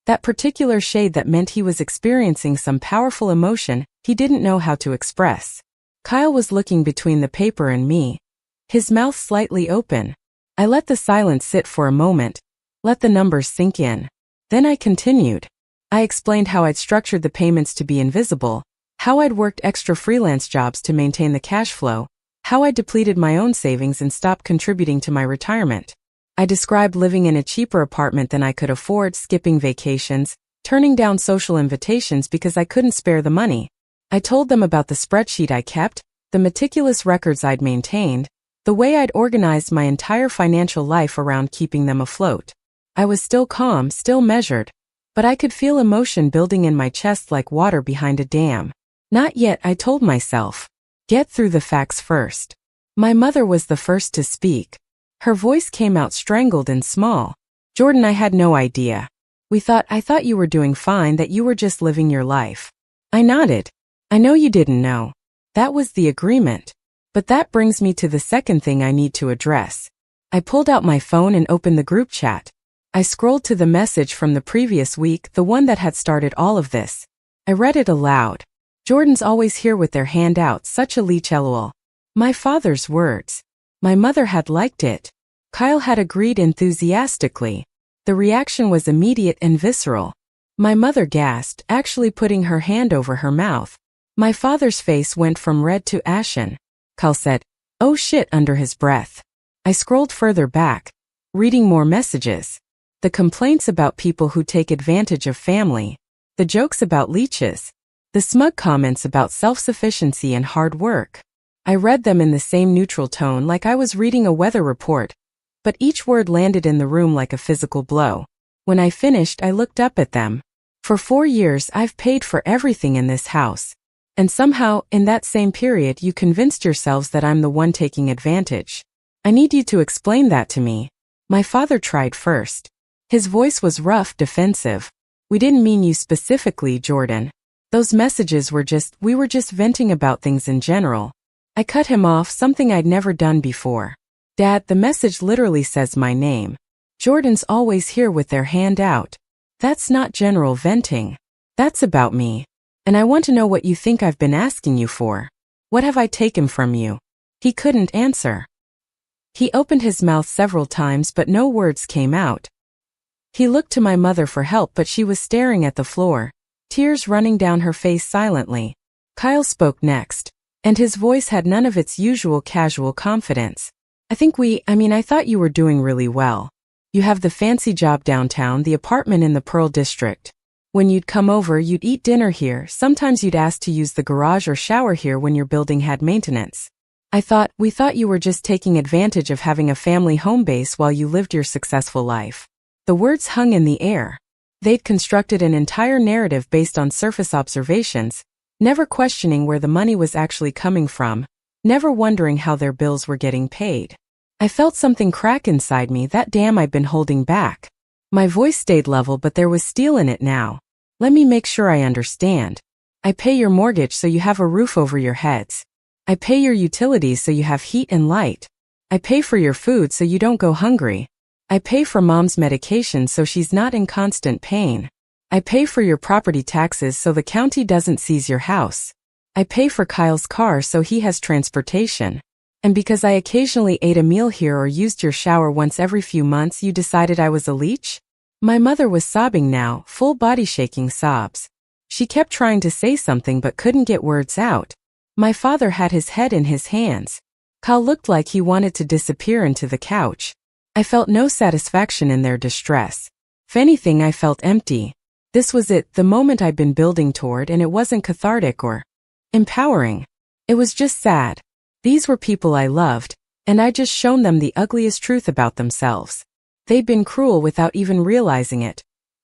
Speaker 1: that particular shade that meant he was experiencing some powerful emotion he didn't know how to express. Kyle was looking between the paper and me, his mouth slightly open. I let the silence sit for a moment, let the numbers sink in. Then I continued. I explained how I'd structured the payments to be invisible, how I'd worked extra freelance jobs to maintain the cash flow, how I depleted my own savings and stopped contributing to my retirement. I described living in a cheaper apartment than I could afford, skipping vacations, turning down social invitations because I couldn't spare the money. I told them about the spreadsheet I kept, the meticulous records I'd maintained, the way I'd organized my entire financial life around keeping them afloat. I was still calm, still measured, but I could feel emotion building in my chest like water behind a dam. Not yet, I told myself. Get through the facts first. My mother was the first to speak. Her voice came out strangled and small. Jordan, I had no idea. I thought you were doing fine, that you were just living your life. I nodded. I know you didn't know. That was the agreement. But that brings me to the second thing I need to address. I pulled out my phone and opened the group chat. I scrolled to the message from the previous week, the one that had started all of this. I read it aloud. Jordan's always here with their hand out, such a Leech lol. My father's words. My mother had liked it. Kyle had agreed enthusiastically. The reaction was immediate and visceral. My mother gasped, actually putting her hand over her mouth. My father's face went from red to ashen. Kyle said, "Oh shit," under his breath. I scrolled further back, reading more messages. The complaints about people who take advantage of family. The jokes about leeches. The smug comments about self-sufficiency and hard work. I read them in the same neutral tone like I was reading a weather report, but each word landed in the room like a physical blow. When I finished, I looked up at them. For 4 years, I've paid for everything in this house. And somehow, in that same period, you convinced yourselves that I'm the one taking advantage. I need you to explain that to me. My father tried first. His voice was rough, defensive. We didn't mean you specifically, Jordan. Those messages we were just venting about things in general. I cut him off, something I'd never done before. Dad, the message literally says my name. Jordan's always here with their hand out. That's not general venting. That's about me. And I want to know what you think I've been asking you for. What have I taken from you? He couldn't answer. He opened his mouth several times but no words came out. He looked to my mother for help but she was staring at the floor, tears running down her face silently. Kyle spoke next, and his voice had none of its usual casual confidence. I thought you were doing really well. You have the fancy job downtown, the apartment in the Pearl District. When you'd come over, you'd eat dinner here. Sometimes you'd ask to use the garage or shower here when your building had maintenance. We thought you were just taking advantage of having a family home base while you lived your successful life. The words hung in the air. They'd constructed an entire narrative based on surface observations, never questioning where the money was actually coming from, never wondering how their bills were getting paid. I felt something crack inside me, that dam I'd been holding back. My voice stayed level but there was steel in it now. Let me make sure I understand. I pay your mortgage so you have a roof over your heads. I pay your utilities so you have heat and light. I pay for your food so you don't go hungry. I pay for mom's medication so she's not in constant pain. I pay for your property taxes so the county doesn't seize your house. I pay for Kyle's car so he has transportation. And because I occasionally ate a meal here or used your shower once every few months, you decided I was a leech? My mother was sobbing now, full body shaking sobs. She kept trying to say something but couldn't get words out. My father had his head in his hands. Kyle looked like he wanted to disappear into the couch. I felt no satisfaction in their distress. If anything, I felt empty. This was it, the moment I'd been building toward, and it wasn't cathartic or empowering. It was just sad. These were people I loved, and I'd just shown them the ugliest truth about themselves. They'd been cruel without even realizing it,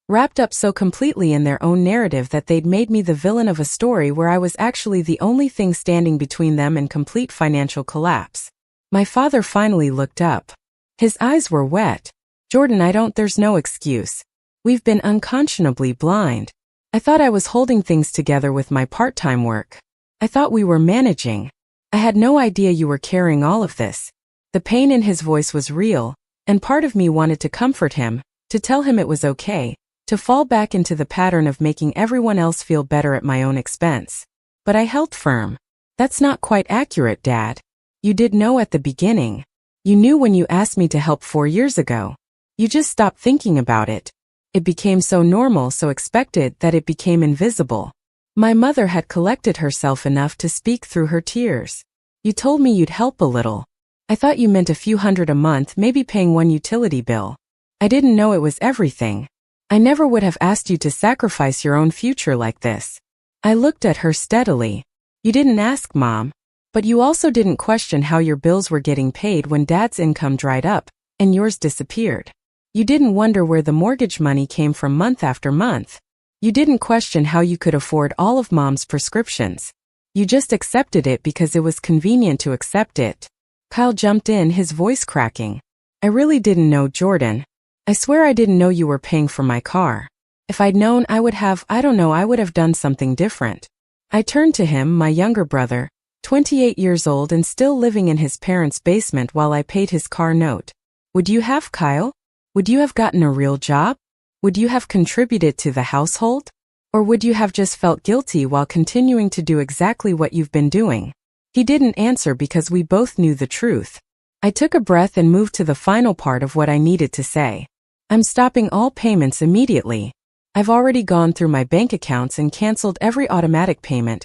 Speaker 1: wrapped up so completely in their own narrative that they'd made me the villain of a story where I was actually the only thing standing between them and complete financial collapse. My father finally looked up. His eyes were wet. Jordan, there's no excuse. We've been unconscionably blind. I thought I was holding things together with my part-time work. I thought we were managing. I had no idea you were carrying all of this. The pain in his voice was real, and part of me wanted to comfort him, to tell him it was okay, to fall back into the pattern of making everyone else feel better at my own expense. But I held firm. That's not quite accurate, Dad. You did know at the beginning. You knew when you asked me to help 4 years ago. You just stopped thinking about it. It became so normal, so expected, that it became invisible. My mother had collected herself enough to speak through her tears. You told me you'd help a little. I thought you meant a few hundred a month, maybe paying one utility bill. I didn't know it was everything. I never would have asked you to sacrifice your own future like this. I looked at her steadily. You didn't ask, Mom. But you also didn't question how your bills were getting paid when Dad's income dried up, and yours disappeared. You didn't wonder where the mortgage money came from month after month. You didn't question how you could afford all of Mom's prescriptions. You just accepted it because it was convenient to accept it. Kyle jumped in, his voice cracking. I really didn't know, Jordan. I swear I didn't know you were paying for my car. If I'd known, I would have done something different. I turned to him, my younger brother, 28 years old and still living in his parents' basement while I paid his car note. Would you have, Kyle? Would you have gotten a real job? Would you have contributed to the household? Or would you have just felt guilty while continuing to do exactly what you've been doing? He didn't answer because we both knew the truth. I took a breath and moved to the final part of what I needed to say. I'm stopping all payments immediately. I've already gone through my bank accounts and canceled every automatic payment,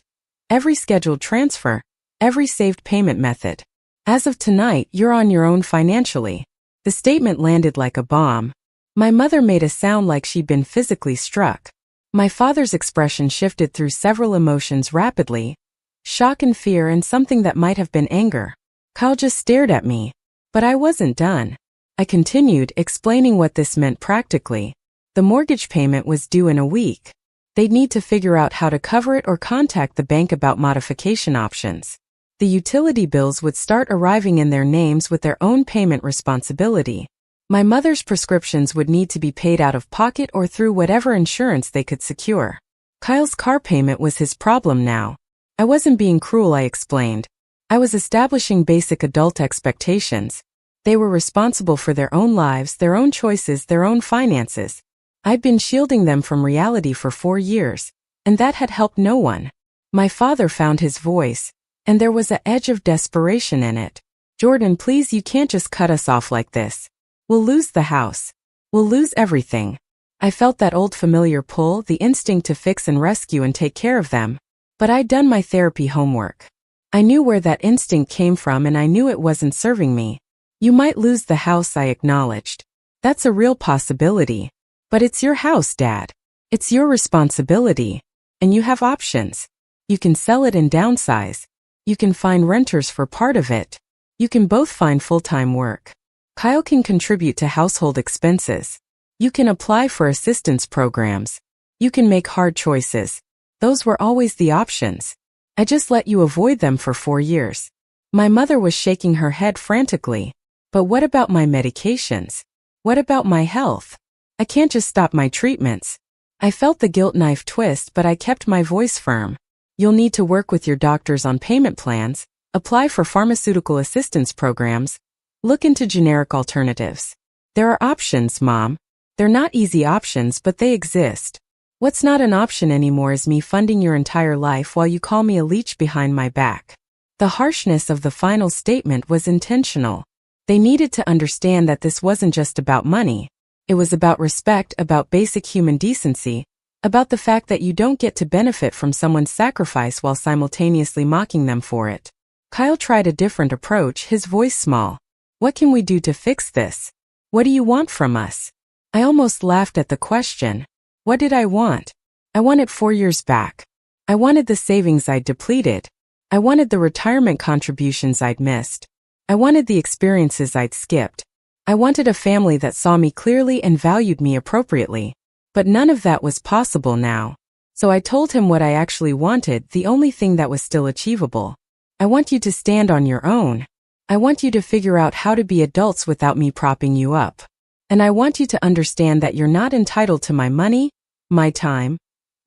Speaker 1: every scheduled transfer, every saved payment method. As of tonight, you're on your own financially. The statement landed like a bomb. My mother made a sound like she'd been physically struck. My father's expression shifted through several emotions rapidly, shock and fear and something that might have been anger. Kyle just stared at me. But I wasn't done. I continued, explaining what this meant practically. The mortgage payment was due in a week. They'd need to figure out how to cover it or contact the bank about modification options. The utility bills would start arriving in their names with their own payment responsibility. My mother's prescriptions would need to be paid out of pocket or through whatever insurance they could secure. Kyle's car payment was his problem now. I wasn't being cruel, I explained. I was establishing basic adult expectations. They were responsible for their own lives, their own choices, their own finances. I'd been shielding them from reality for 4 years, and that had helped no one. My father found his voice, and there was an edge of desperation in it. Jordan, please, you can't just cut us off like this. We'll lose the house. We'll lose everything. I felt that old familiar pull, the instinct to fix and rescue and take care of them. But I'd done my therapy homework. I knew where that instinct came from, and I knew it wasn't serving me. You might lose the house, I acknowledged. That's a real possibility. But it's your house, Dad. It's your responsibility. And you have options. You can sell it and downsize. You can find renters for part of it. You can both find full-time work. Kyle can contribute to household expenses. You can apply for assistance programs. You can make hard choices. Those were always the options. I just let you avoid them for 4 years. My mother was shaking her head frantically. But what about my medications? What about my health? I can't just stop my treatments. I felt the guilt knife twist, but I kept my voice firm. You'll need to work with your doctors on payment plans, apply for pharmaceutical assistance programs, look into generic alternatives. There are options, Mom. They're not easy options, but they exist. What's not an option anymore is me funding your entire life while you call me a leech behind my back. The harshness of the final statement was intentional. They needed to understand that this wasn't just about money. It was about respect, about basic human decency, about the fact that you don't get to benefit from someone's sacrifice while simultaneously mocking them for it. Kyle tried a different approach, his voice small. What can we do to fix this? What do you want from us? I almost laughed at the question. What did I want? I wanted 4 years back. I wanted the savings I'd depleted. I wanted the retirement contributions I'd missed. I wanted the experiences I'd skipped. I wanted a family that saw me clearly and valued me appropriately. But none of that was possible now. So I told him what I actually wanted, the only thing that was still achievable. I want you to stand on your own. I want you to figure out how to be adults without me propping you up. And I want you to understand that you're not entitled to my money, my time,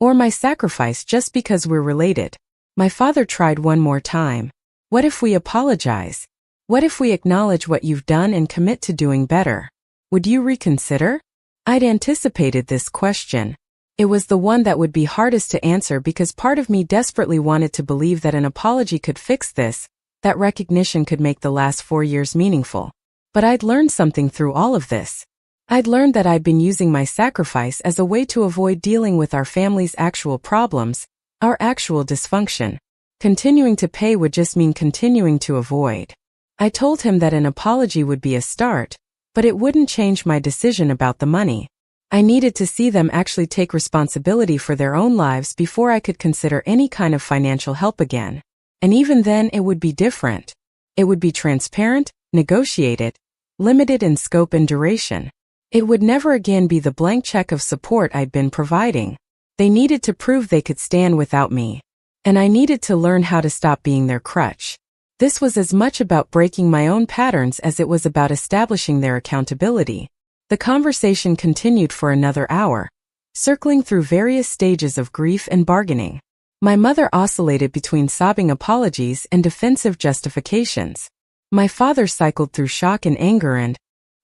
Speaker 1: or my sacrifice just because we're related. My father tried one more time. What if we apologize? What if we acknowledge what you've done and commit to doing better? Would you reconsider? I'd anticipated this question. It was the one that would be hardest to answer because part of me desperately wanted to believe that an apology could fix this, that recognition could make the last 4 years meaningful. But I'd learned something through all of this. I'd learned that I'd been using my sacrifice as a way to avoid dealing with our family's actual problems, our actual dysfunction. Continuing to pay would just mean continuing to avoid. I told him that an apology would be a start, but it wouldn't change my decision about the money. I needed to see them actually take responsibility for their own lives before I could consider any kind of financial help again. And even then it would be different. It would be transparent, negotiated, limited in scope and duration. It would never again be the blank check of support I'd been providing. They needed to prove they could stand without me. And I needed to learn how to stop being their crutch. This was as much about breaking my own patterns as it was about establishing their accountability. The conversation continued for another hour, circling through various stages of grief and bargaining. My mother oscillated between sobbing apologies and defensive justifications. My father cycled through shock and anger and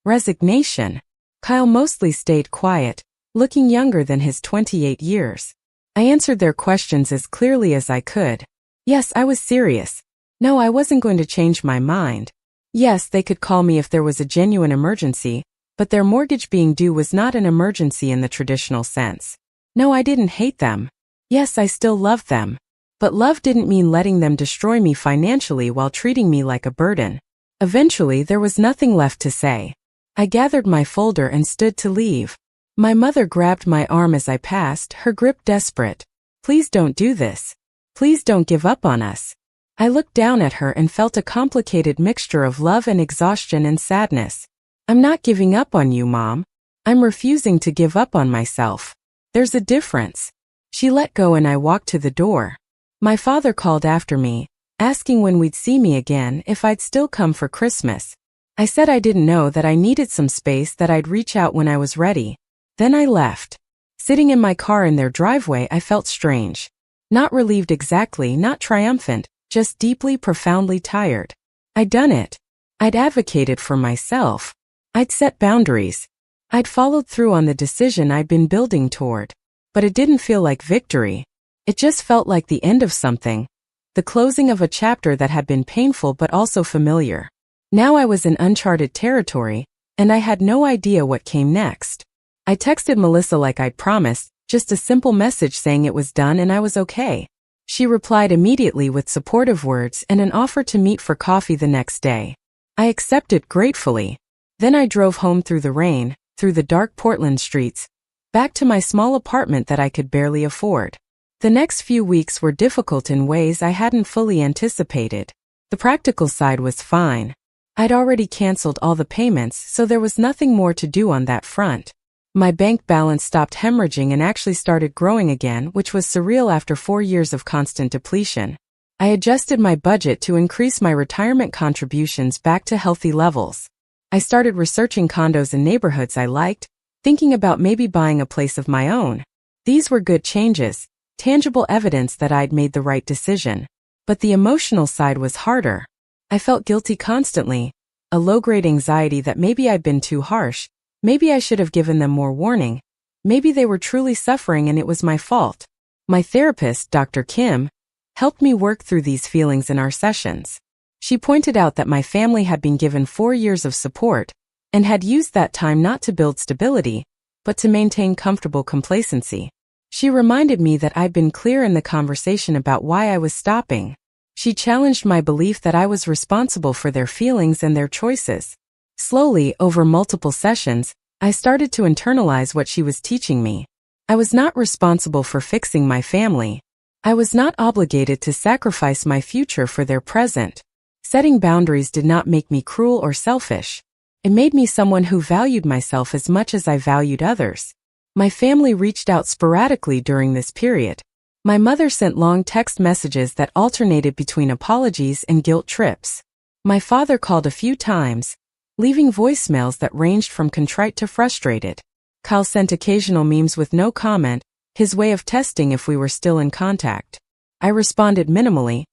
Speaker 1: resignation. Kyle mostly stayed quiet, looking younger than his 28 years. I answered their questions as clearly as I could. Yes, I was serious. No, I wasn't going to change my mind. Yes, they could call me if there was a genuine emergency, but their mortgage being due was not an emergency in the traditional sense. No, I didn't hate them. Yes, I still loved them. But love didn't mean letting them destroy me financially while treating me like a burden. Eventually, there was nothing left to say. I gathered my folder and stood to leave. My mother grabbed my arm as I passed, her grip desperate. Please don't do this. Please don't give up on us. I looked down at her and felt a complicated mixture of love and exhaustion and sadness. I'm not giving up on you, Mom. I'm refusing to give up on myself. There's a difference. She let go and I walked to the door. My father called after me, asking when we'd see me again, if I'd still come for Christmas. I said I didn't know, that I needed some space, that I'd reach out when I was ready. Then I left. Sitting in my car in their driveway, I felt strange. Not relieved exactly, not triumphant, just deeply, profoundly tired. I'd done it. I'd advocated for myself. I'd set boundaries. I'd followed through on the decision I'd been building toward. But it didn't feel like victory. It just felt like the end of something, the closing of a chapter that had been painful but also familiar. Now I was in uncharted territory, and I had no idea what came next. I texted Melissa like I'd promised, just a simple message saying it was done and I was okay. She replied immediately with supportive words and an offer to meet for coffee the next day. I accepted gratefully. Then I drove home through the rain, through the dark Portland streets, back to my small apartment that I could barely afford. The next few weeks were difficult in ways I hadn't fully anticipated. The practical side was fine. I'd already canceled all the payments, so there was nothing more to do on that front. My bank balance stopped hemorrhaging and actually started growing again, which was surreal after 4 years of constant depletion. I adjusted my budget to increase my retirement contributions back to healthy levels. I started researching condos in neighborhoods I liked, thinking about maybe buying a place of my own. These were good changes, tangible evidence that I'd made the right decision. But the emotional side was harder. I felt guilty constantly, a low-grade anxiety that maybe I'd been too harsh. Maybe I should have given them more warning. Maybe they were truly suffering and it was my fault. My therapist, Dr. Kim, helped me work through these feelings in our sessions. She pointed out that my family had been given 4 years of support and had used that time not to build stability, but to maintain comfortable complacency. She reminded me that I'd been clear in the conversation about why I was stopping. She challenged my belief that I was responsible for their feelings and their choices. Slowly, over multiple sessions, I started to internalize what she was teaching me. I was not responsible for fixing my family. I was not obligated to sacrifice my future for their present. Setting boundaries did not make me cruel or selfish. It made me someone who valued myself as much as I valued others. My family reached out sporadically during this period. My mother sent long text messages that alternated between apologies and guilt trips. My father called a few times, leaving voicemails that ranged from contrite to frustrated. Kyle sent occasional memes with no comment, his way of testing if we were still in contact. I responded minimally,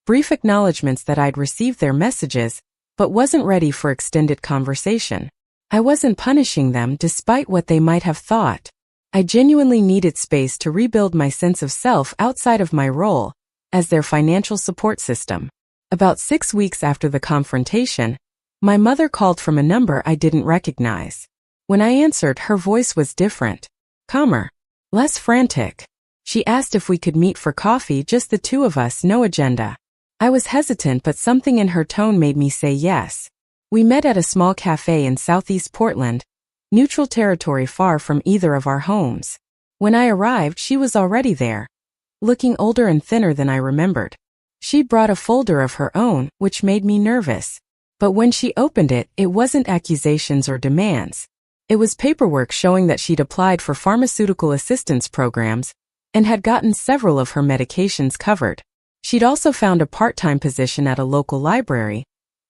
Speaker 1: brief acknowledgments that I'd received their messages, but wasn't ready for extended conversation. I wasn't punishing them despite what they might have thought. I genuinely needed space to rebuild my sense of self outside of my role as their financial support system. About 6 weeks after the confrontation, my mother called from a number I didn't recognize. When I answered, her voice was different, calmer, less frantic. She asked if we could meet for coffee, just the two of us, no agenda. I was hesitant, but something in her tone made me say yes. We met at a small cafe in Southeast Portland, neutral territory far from either of our homes. When I arrived, she was already there, looking older and thinner than I remembered. She brought a folder of her own, which made me nervous. But when she opened it, it wasn't accusations or demands. It was paperwork showing that she'd applied for pharmaceutical assistance programs and had gotten several of her medications covered. She'd also found a part-time position at a local library,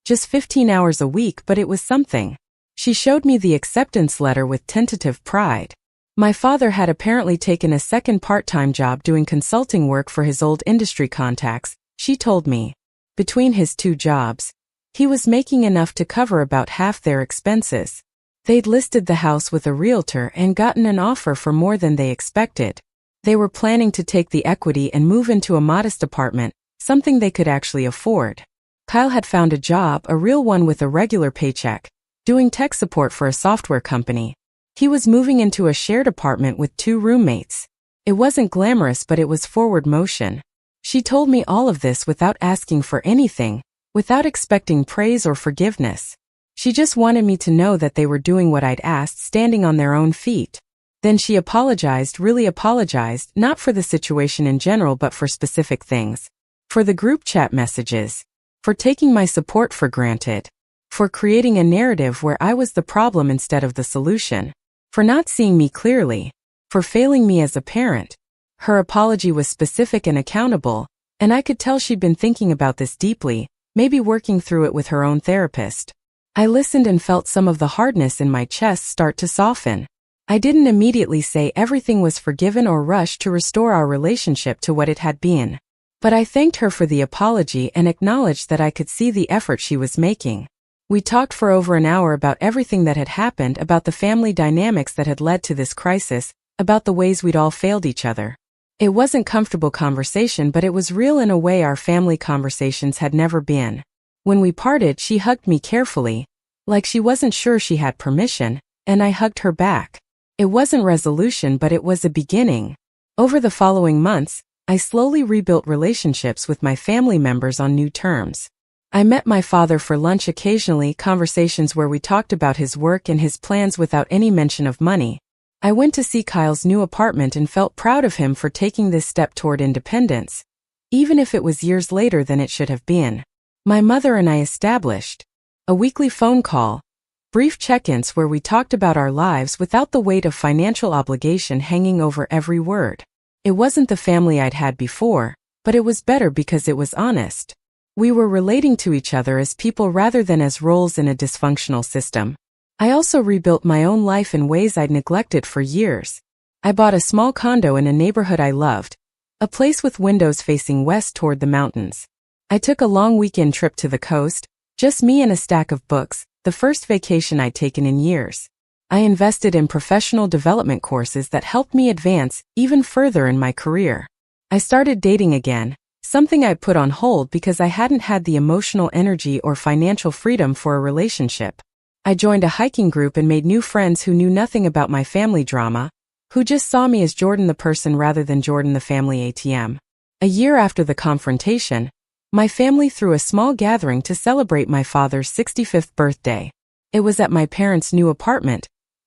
Speaker 1: just 15 hours a week, but it was something. She showed me the acceptance letter with tentative pride. My father had apparently taken a second part-time job doing consulting work for his old industry contacts, she told me. Between his 2 jobs, he was making enough to cover about half their expenses. They'd listed the house with a realtor and gotten an offer for more than they expected. They were planning to take the equity and move into a modest apartment, something they could actually afford. Kyle had found a job, a real one with a regular paycheck, doing tech support for a software company. He was moving into a shared apartment with 2 roommates. It wasn't glamorous, but it was forward motion. She told me all of this without asking for anything, without expecting praise or forgiveness. She just wanted me to know that they were doing what I'd asked, standing on their own feet. Then she apologized, really apologized, not for the situation in general but for specific things. For the group chat messages. For taking my support for granted. For creating a narrative where I was the problem instead of the solution. For not seeing me clearly. For failing me as a parent. Her apology was specific and accountable, and I could tell she'd been thinking about this deeply, maybe working through it with her own therapist. I listened and felt some of the hardness in my chest start to soften. I didn't immediately say everything was forgiven or rush to restore our relationship to what it had been. But I thanked her for the apology and acknowledged that I could see the effort she was making. We talked for over an hour about everything that had happened, about the family dynamics that had led to this crisis, about the ways we'd all failed each other. It wasn't comfortable conversation, but it was real in a way our family conversations had never been. When we parted, she hugged me carefully, like she wasn't sure she had permission, and I hugged her back. It wasn't resolution, but it was a beginning. Over the following months, I slowly rebuilt relationships with my family members on new terms. I met my father for lunch occasionally, conversations where we talked about his work and his plans without any mention of money. I went to see Kyle's new apartment and felt proud of him for taking this step toward independence, even if it was years later than it should have been. My mother and I established a weekly phone call, brief check-ins where we talked about our lives without the weight of financial obligation hanging over every word. It wasn't the family I'd had before, but it was better because it was honest. We were relating to each other as people rather than as roles in a dysfunctional system. I also rebuilt my own life in ways I'd neglected for years. I bought a small condo in a neighborhood I loved, a place with windows facing west toward the mountains. I took a long weekend trip to the coast, just me and a stack of books, the first vacation I'd taken in years. I invested in professional development courses that helped me advance even further in my career. I started dating again, something I put on hold because I hadn't had the emotional energy or financial freedom for a relationship. I joined a hiking group and made new friends who knew nothing about my family drama, who just saw me as Jordan the person rather than Jordan the family ATM. A year after the confrontation, my family threw a small gathering to celebrate my father's 65th birthday. It was at my parents' new apartment,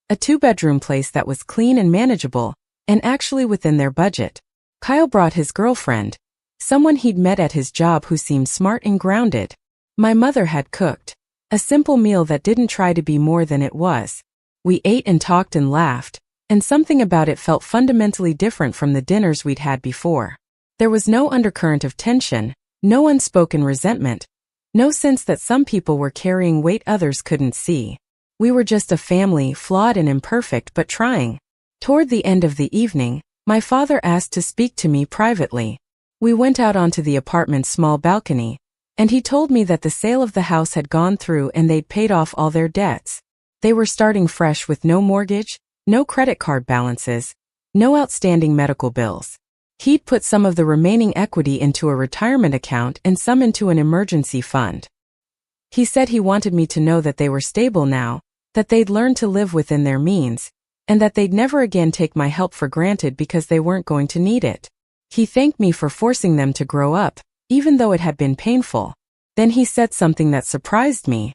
Speaker 1: a 2-bedroom place that was clean and manageable, and actually within their budget. Kyle brought his girlfriend, someone he'd met at his job who seemed smart and grounded. My mother had cooked a simple meal that didn't try to be more than it was. We ate and talked and laughed, and something about it felt fundamentally different from the dinners we'd had before. There was no undercurrent of tension, no unspoken resentment, no sense that some people were carrying weight others couldn't see. We were just a family, flawed and imperfect but trying. Toward the end of the evening, my father asked to speak to me privately. We went out onto the apartment's small balcony, and he told me that the sale of the house had gone through and they'd paid off all their debts. They were starting fresh with no mortgage, no credit card balances, no outstanding medical bills. He'd put some of the remaining equity into a retirement account and some into an emergency fund. He said he wanted me to know that they were stable now, that they'd learned to live within their means, and that they'd never again take my help for granted because they weren't going to need it. He thanked me for forcing them to grow up, even though it had been painful. Then he said something that surprised me.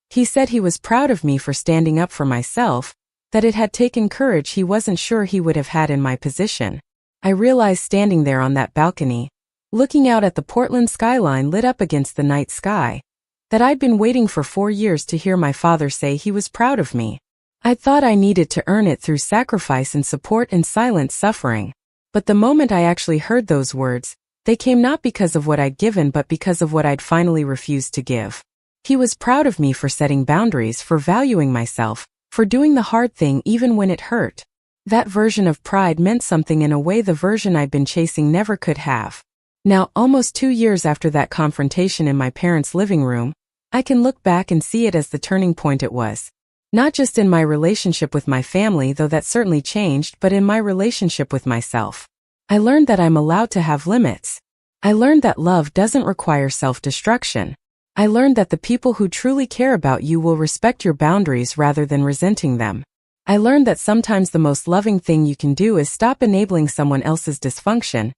Speaker 1: He said he was proud of me for standing up for myself, that it had taken courage he wasn't sure he would have had in my position. I realized standing there on that balcony, looking out at the Portland skyline lit up against the night sky, that I'd been waiting for 4 years to hear my father say he was proud of me. I thought I needed to earn it through sacrifice and support and silent suffering. But the moment I actually heard those words, they came not because of what I'd given but because of what I'd finally refused to give. He was proud of me for setting boundaries, for valuing myself, for doing the hard thing even when it hurt. That version of pride meant something in a way the version I'd been chasing never could have. Now, almost 2 years after that confrontation in my parents' living room, I can look back and see it as the turning point it was. Not just in my relationship with my family, though that certainly changed, but in my relationship with myself. I learned that I'm allowed to have limits. I learned that love doesn't require self-destruction. I learned that the people who truly care about you will respect your boundaries rather than resenting them. I learned that sometimes the most loving thing you can do is stop enabling someone else's dysfunction,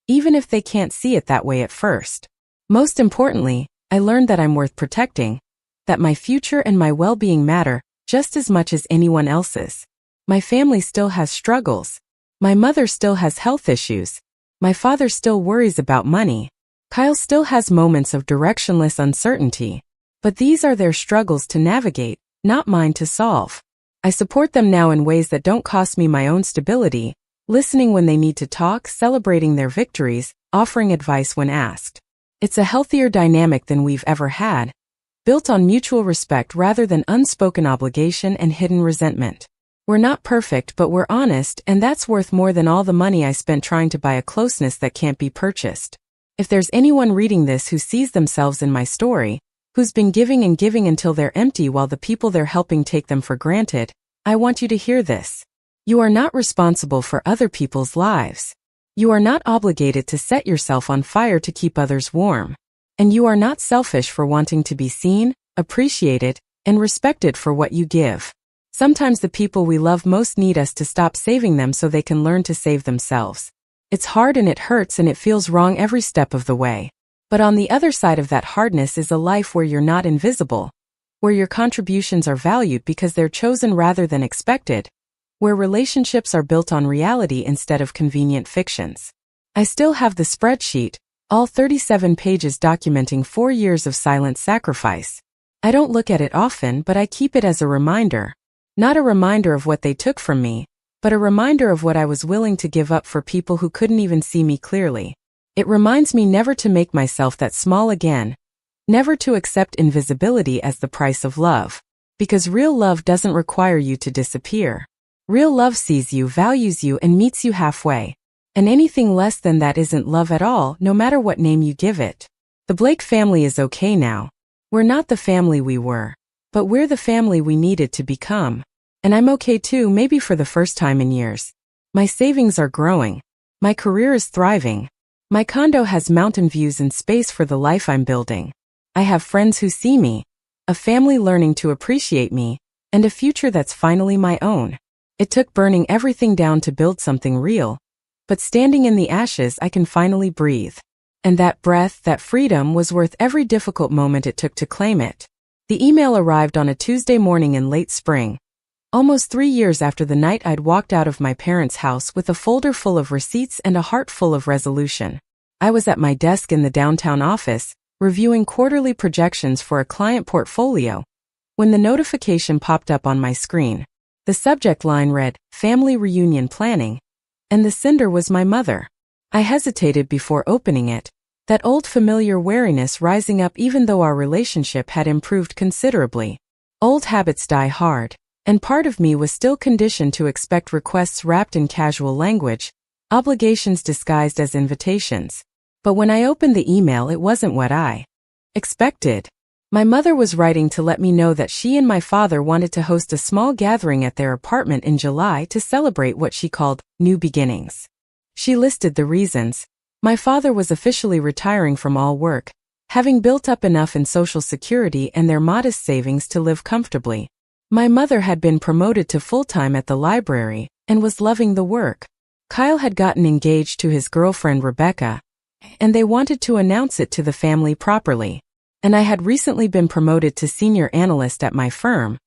Speaker 1: even if they can't see it that way at first. Most importantly, I learned that I'm worth protecting, that my future and my well-being matter just as much as anyone else's. My family still has struggles. My mother still has health issues. My father still worries about money. Kyle still has moments of directionless uncertainty. But these are their struggles to navigate, not mine to solve. I support them now in ways that don't cost me my own stability, listening when they need to talk, celebrating their victories, offering advice when asked. It's a healthier dynamic than we've ever had, built on mutual respect rather than unspoken obligation and hidden resentment. We're not perfect, but we're honest, and that's worth more than all the money I spent trying to buy a closeness that can't be purchased. If there's anyone reading this who sees themselves in my story, who's been giving and giving until they're empty while the people they're helping take them for granted, I want you to hear this. You are not responsible for other people's lives. You are not obligated to set yourself on fire to keep others warm. And you are not selfish for wanting to be seen, appreciated, and respected for what you give. Sometimes the people we love most need us to stop saving them so they can learn to save themselves. It's hard and it hurts and it feels wrong every step of the way. But on the other side of that hardness is a life where you're not invisible, where your contributions are valued because they're chosen rather than expected, where relationships are built on reality instead of convenient fictions. I still have the spreadsheet, all 37 pages documenting 4 years of silent sacrifice. I don't look at it often, but I keep it as a reminder. Not a reminder of what they took from me, but a reminder of what I was willing to give up for people who couldn't even see me clearly. It reminds me never to make myself that small again, never to accept invisibility as the price of love, because real love doesn't require you to disappear. Real love sees you, values you, and meets you halfway. And anything less than that isn't love at all, no matter what name you give it. The Blake family is okay now. We're not the family we were, but we're the family we needed to become. And I'm okay too, maybe for the first time in years. My savings are growing. My career is thriving. My condo has mountain views and space for the life I'm building. I have friends who see me, a family learning to appreciate me, and a future that's finally my own. It took burning everything down to build something real, but standing in the ashes I can finally breathe. And that breath, that freedom, was worth every difficult moment it took to claim it. The email arrived on a Tuesday morning in late spring, almost 3 years after the night I'd walked out of my parents' house with a folder full of receipts and a heart full of resolution. I was at my desk in the downtown office, reviewing quarterly projections for a client portfolio, when the notification popped up on my screen. The subject line read, "Family Reunion Planning," and the sender was my mother. I hesitated before opening it, that old familiar wariness rising up even though our relationship had improved considerably. Old habits die hard, and part of me was still conditioned to expect requests wrapped in casual language, obligations disguised as invitations. But when I opened the email, it wasn't what I expected. My mother was writing to let me know that she and my father wanted to host a small gathering at their apartment in July to celebrate what she called new beginnings. She listed the reasons. My father was officially retiring from all work, having built up enough in Social Security and their modest savings to live comfortably. My mother had been promoted to full-time at the library and was loving the work. Kyle had gotten engaged to his girlfriend Rebecca, and they wanted to announce it to the family properly. And I had recently been promoted to senior analyst at my firm,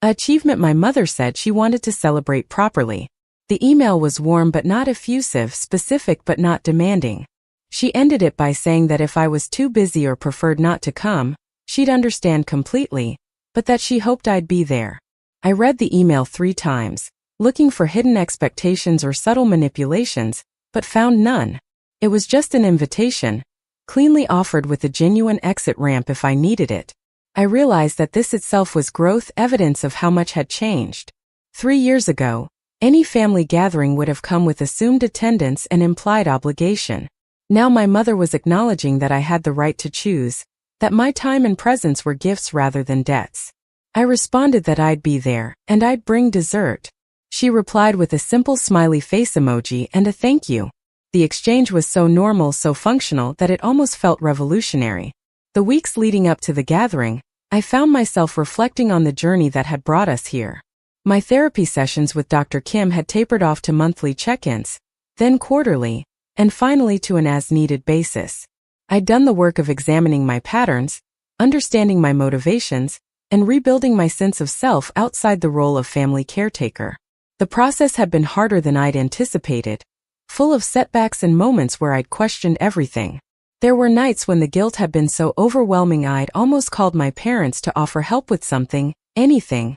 Speaker 1: an achievement my mother said she wanted to celebrate properly. The email was warm but not effusive, specific but not demanding. She ended it by saying that if I was too busy or preferred not to come, she'd understand completely, but that she hoped I'd be there. I read the email 3 times, looking for hidden expectations or subtle manipulations, but found none. It was just an invitation, cleanly offered with a genuine exit ramp if I needed it. I realized that this itself was growth, evidence of how much had changed. 3 years ago, any family gathering would have come with assumed attendance and implied obligation. Now my mother was acknowledging that I had the right to choose, that my time and presence were gifts rather than debts. I responded that I'd be there, and I'd bring dessert. She replied with a simple smiley face emoji and a thank you. The exchange was so normal, so functional, that it almost felt revolutionary. The weeks leading up to the gathering, I found myself reflecting on the journey that had brought us here. My therapy sessions with Dr. Kim had tapered off to monthly check-ins, then quarterly, and finally to an as-needed basis. I'd done the work of examining my patterns, understanding my motivations, and rebuilding my sense of self outside the role of family caretaker. The process had been harder than I'd anticipated, full of setbacks and moments where I'd questioned everything. There were nights when the guilt had been so overwhelming I'd almost called my parents to offer help with something, anything,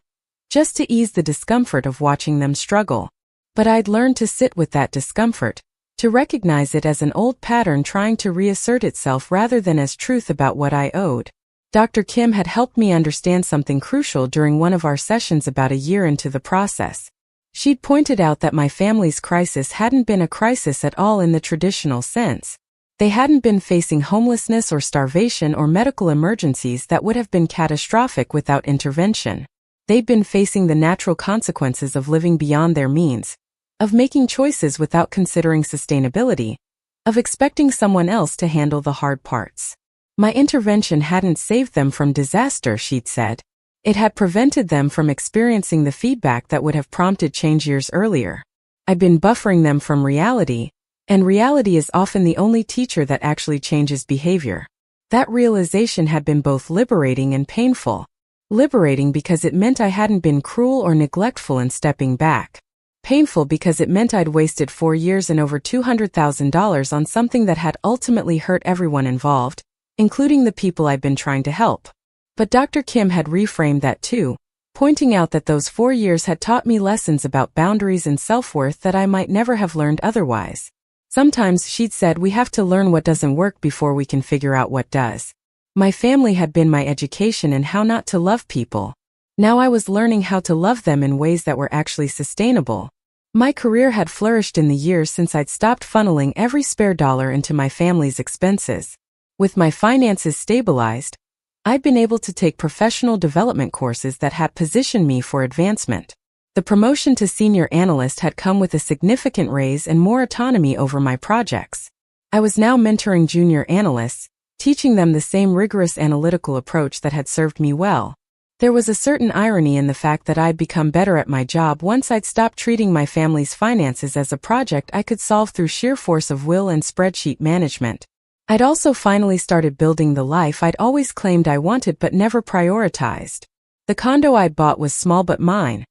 Speaker 1: just to ease the discomfort of watching them struggle. But I'd learned to sit with that discomfort, to recognize it as an old pattern trying to reassert itself rather than as truth about what I owed. Dr. Kim had helped me understand something crucial during one of our sessions about a year into the process. She'd pointed out that my family's crisis hadn't been a crisis at all in the traditional sense. They hadn't been facing homelessness or starvation or medical emergencies that would have been catastrophic without intervention. They'd been facing the natural consequences of living beyond their means, of making choices without considering sustainability, of expecting someone else to handle the hard parts. My intervention hadn't saved them from disaster, she'd said. It had prevented them from experiencing the feedback that would have prompted change years earlier. I'd been buffering them from reality, and reality is often the only teacher that actually changes behavior. That realization had been both liberating and painful. Liberating because it meant I hadn't been cruel or neglectful in stepping back. Painful because it meant I'd wasted 4 years and over $200,000 on something that had ultimately hurt everyone involved, including the people I'd been trying to help. But Dr. Kim had reframed that too, pointing out that those 4 years had taught me lessons about boundaries and self-worth that I might never have learned otherwise. Sometimes, she'd said, we have to learn what doesn't work before we can figure out what does. My family had been my education in how not to love people. Now I was learning how to love them in ways that were actually sustainable. My career had flourished in the years since I'd stopped funneling every spare dollar into my family's expenses. With my finances stabilized, I'd been able to take professional development courses that had positioned me for advancement. The promotion to senior analyst had come with a significant raise and more autonomy over my projects. I was now mentoring junior analysts, teaching them the same rigorous analytical approach that had served me well. There was a certain irony in the fact that I'd become better at my job once I'd stopped treating my family's finances as a project I could solve through sheer force of will and spreadsheet management. I'd also finally started building the life I'd always claimed I wanted but never prioritized. The condo I'd bought was small but mine.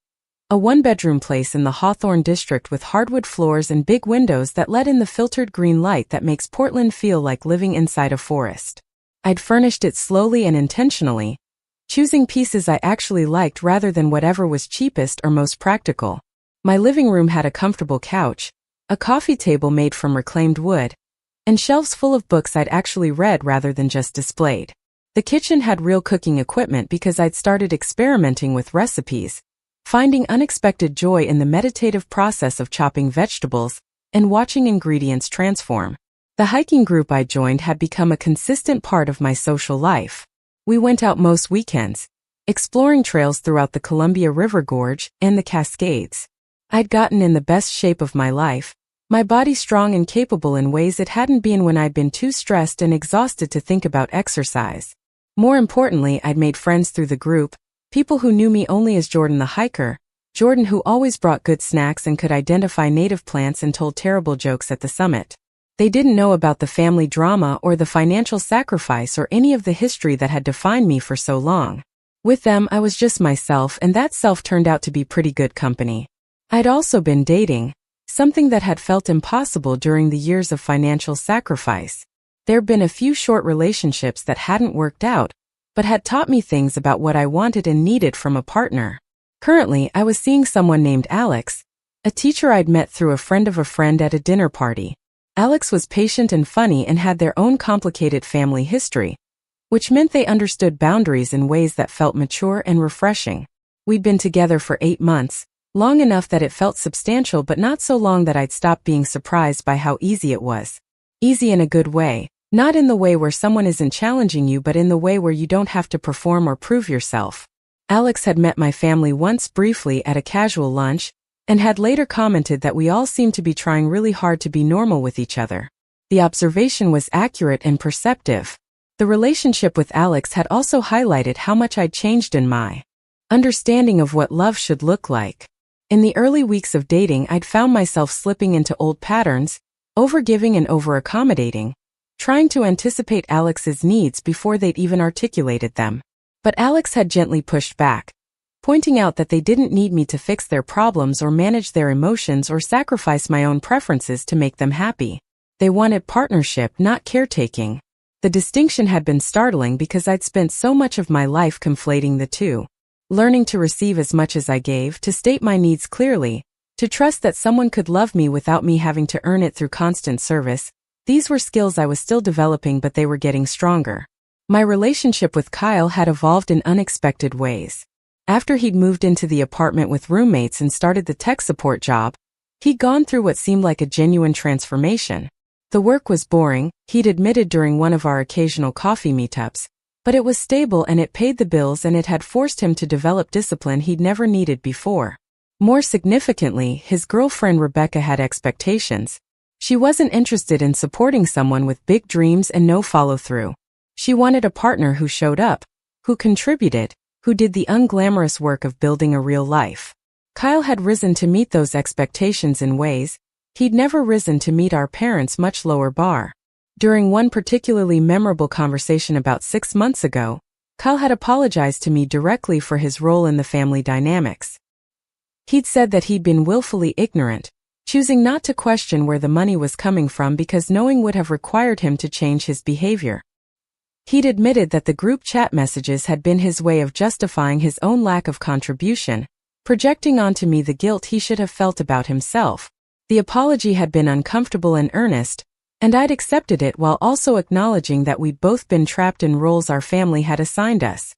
Speaker 1: A one-bedroom place in the Hawthorne district with hardwood floors and big windows that let in the filtered green light that makes Portland feel like living inside a forest. I'd furnished it slowly and intentionally, choosing pieces I actually liked rather than whatever was cheapest or most practical. My living room had a comfortable couch, a coffee table made from reclaimed wood, and shelves full of books I'd actually read rather than just displayed. The kitchen had real cooking equipment because I'd started experimenting with recipes, finding unexpected joy in the meditative process of chopping vegetables and watching ingredients transform. The hiking group I joined had become a consistent part of my social life. We went out most weekends, exploring trails throughout the Columbia River Gorge and the Cascades. I'd gotten in the best shape of my life, my body strong and capable in ways it hadn't been when I'd been too stressed and exhausted to think about exercise. More importantly, I'd made friends through the group, people who knew me only as Jordan the hiker, Jordan who always brought good snacks and could identify native plants and told terrible jokes at the summit. They didn't know about the family drama or the financial sacrifice or any of the history that had defined me for so long. With them, I was just myself, and that self turned out to be pretty good company. I'd also been dating, something that had felt impossible during the years of financial sacrifice. There'd been a few short relationships that hadn't worked out, but had taught me things about what I wanted and needed from a partner. Currently, I was seeing someone named Alex, a teacher I'd met through a friend of a friend at a dinner party. Alex was patient and funny and had their own complicated family history, which meant they understood boundaries in ways that felt mature and refreshing. We'd been together for 8 months, long enough that it felt substantial but not so long that I'd stopped being surprised by how easy it was. Easy in a good way. Not in the way where someone isn't challenging you but in the way where you don't have to perform or prove yourself. Alex had met my family once briefly at a casual lunch, and had later commented that we all seemed to be trying really hard to be normal with each other. The observation was accurate and perceptive. The relationship with Alex had also highlighted how much I'd changed in my understanding of what love should look like. In the early weeks of dating, I'd found myself slipping into old patterns, overgiving and overaccommodating, trying to anticipate Alex's needs before they'd even articulated them. But Alex had gently pushed back, pointing out that they didn't need me to fix their problems or manage their emotions or sacrifice my own preferences to make them happy. They wanted partnership, not caretaking. The distinction had been startling because I'd spent so much of my life conflating the two. Learning to receive as much as I gave, to state my needs clearly, to trust that someone could love me without me having to earn it through constant service. These were skills I was still developing, but they were getting stronger. My relationship with Kyle had evolved in unexpected ways. After he'd moved into the apartment with roommates and started the tech support job, he'd gone through what seemed like a genuine transformation. The work was boring, he'd admitted during one of our occasional coffee meetups, but it was stable and it paid the bills and it had forced him to develop discipline he'd never needed before. More significantly, his girlfriend Rebecca had expectations. She wasn't interested in supporting someone with big dreams and no follow-through. She wanted a partner who showed up, who contributed, who did the unglamorous work of building a real life. Kyle had risen to meet those expectations in ways he'd never risen to meet our parents' much lower bar. During one particularly memorable conversation about 6 months ago, Kyle had apologized to me directly for his role in the family dynamics. He'd said that he'd been willfully ignorant, choosing not to question where the money was coming from because knowing would have required him to change his behavior. He'd admitted that the group chat messages had been his way of justifying his own lack of contribution, projecting onto me the guilt he should have felt about himself. The apology had been uncomfortable and earnest, and I'd accepted it while also acknowledging that we'd both been trapped in roles our family had assigned us.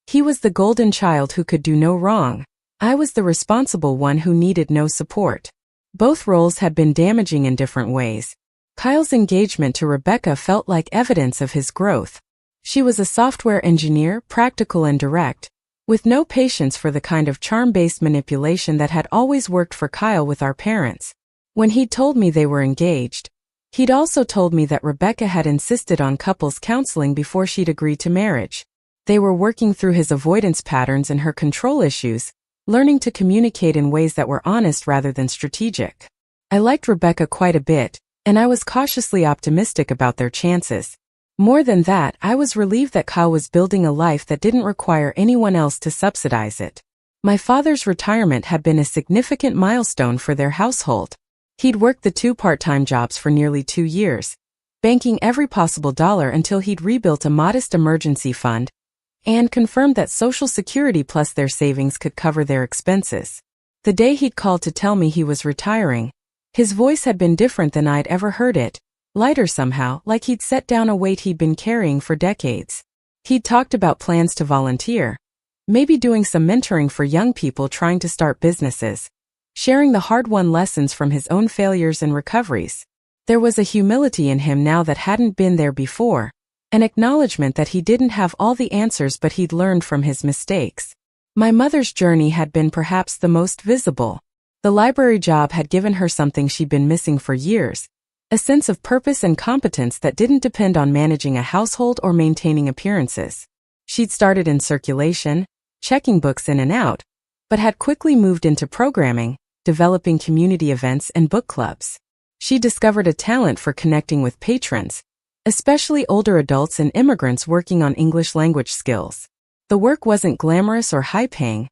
Speaker 1: He was the golden child who could do no wrong. I was the responsible one who needed no support. Both roles had been damaging in different ways. Kyle's engagement to Rebecca felt like evidence of his growth. She was a software engineer, practical and direct, with no patience for the kind of charm-based manipulation that had always worked for Kyle with our parents. When he'd told me they were engaged, he'd also told me that Rebecca had insisted on couples counseling before she'd agreed to marriage. They were working through his avoidance patterns and her control issues, learning to communicate in ways that were honest rather than strategic. I liked Rebecca quite a bit, and I was cautiously optimistic about their chances. More than that, I was relieved that Kyle was building a life that didn't require anyone else to subsidize it. My father's retirement had been a significant milestone for their household. He'd worked the 2 part-time jobs for nearly 2 years, banking every possible dollar until he'd rebuilt a modest emergency fund, and confirmed that Social Security plus their savings could cover their expenses. The day he'd called to tell me he was retiring, his voice had been different than I'd ever heard it, lighter somehow, like he'd set down a weight he'd been carrying for decades. He'd talked about plans to volunteer, maybe doing some mentoring for young people trying to start businesses, sharing the hard-won lessons from his own failures and recoveries. There was a humility in him now that hadn't been there before, an acknowledgement that he didn't have all the answers but he'd learned from his mistakes. My mother's journey had been perhaps the most visible. The library job had given her something she'd been missing for years, a sense of purpose and competence that didn't depend on managing a household or maintaining appearances. She'd started in circulation, checking books in and out, but had quickly moved into programming, developing community events and book clubs. She discovered a talent for connecting with patrons, especially older adults and immigrants working on English language skills. The work wasn't glamorous or high-paying,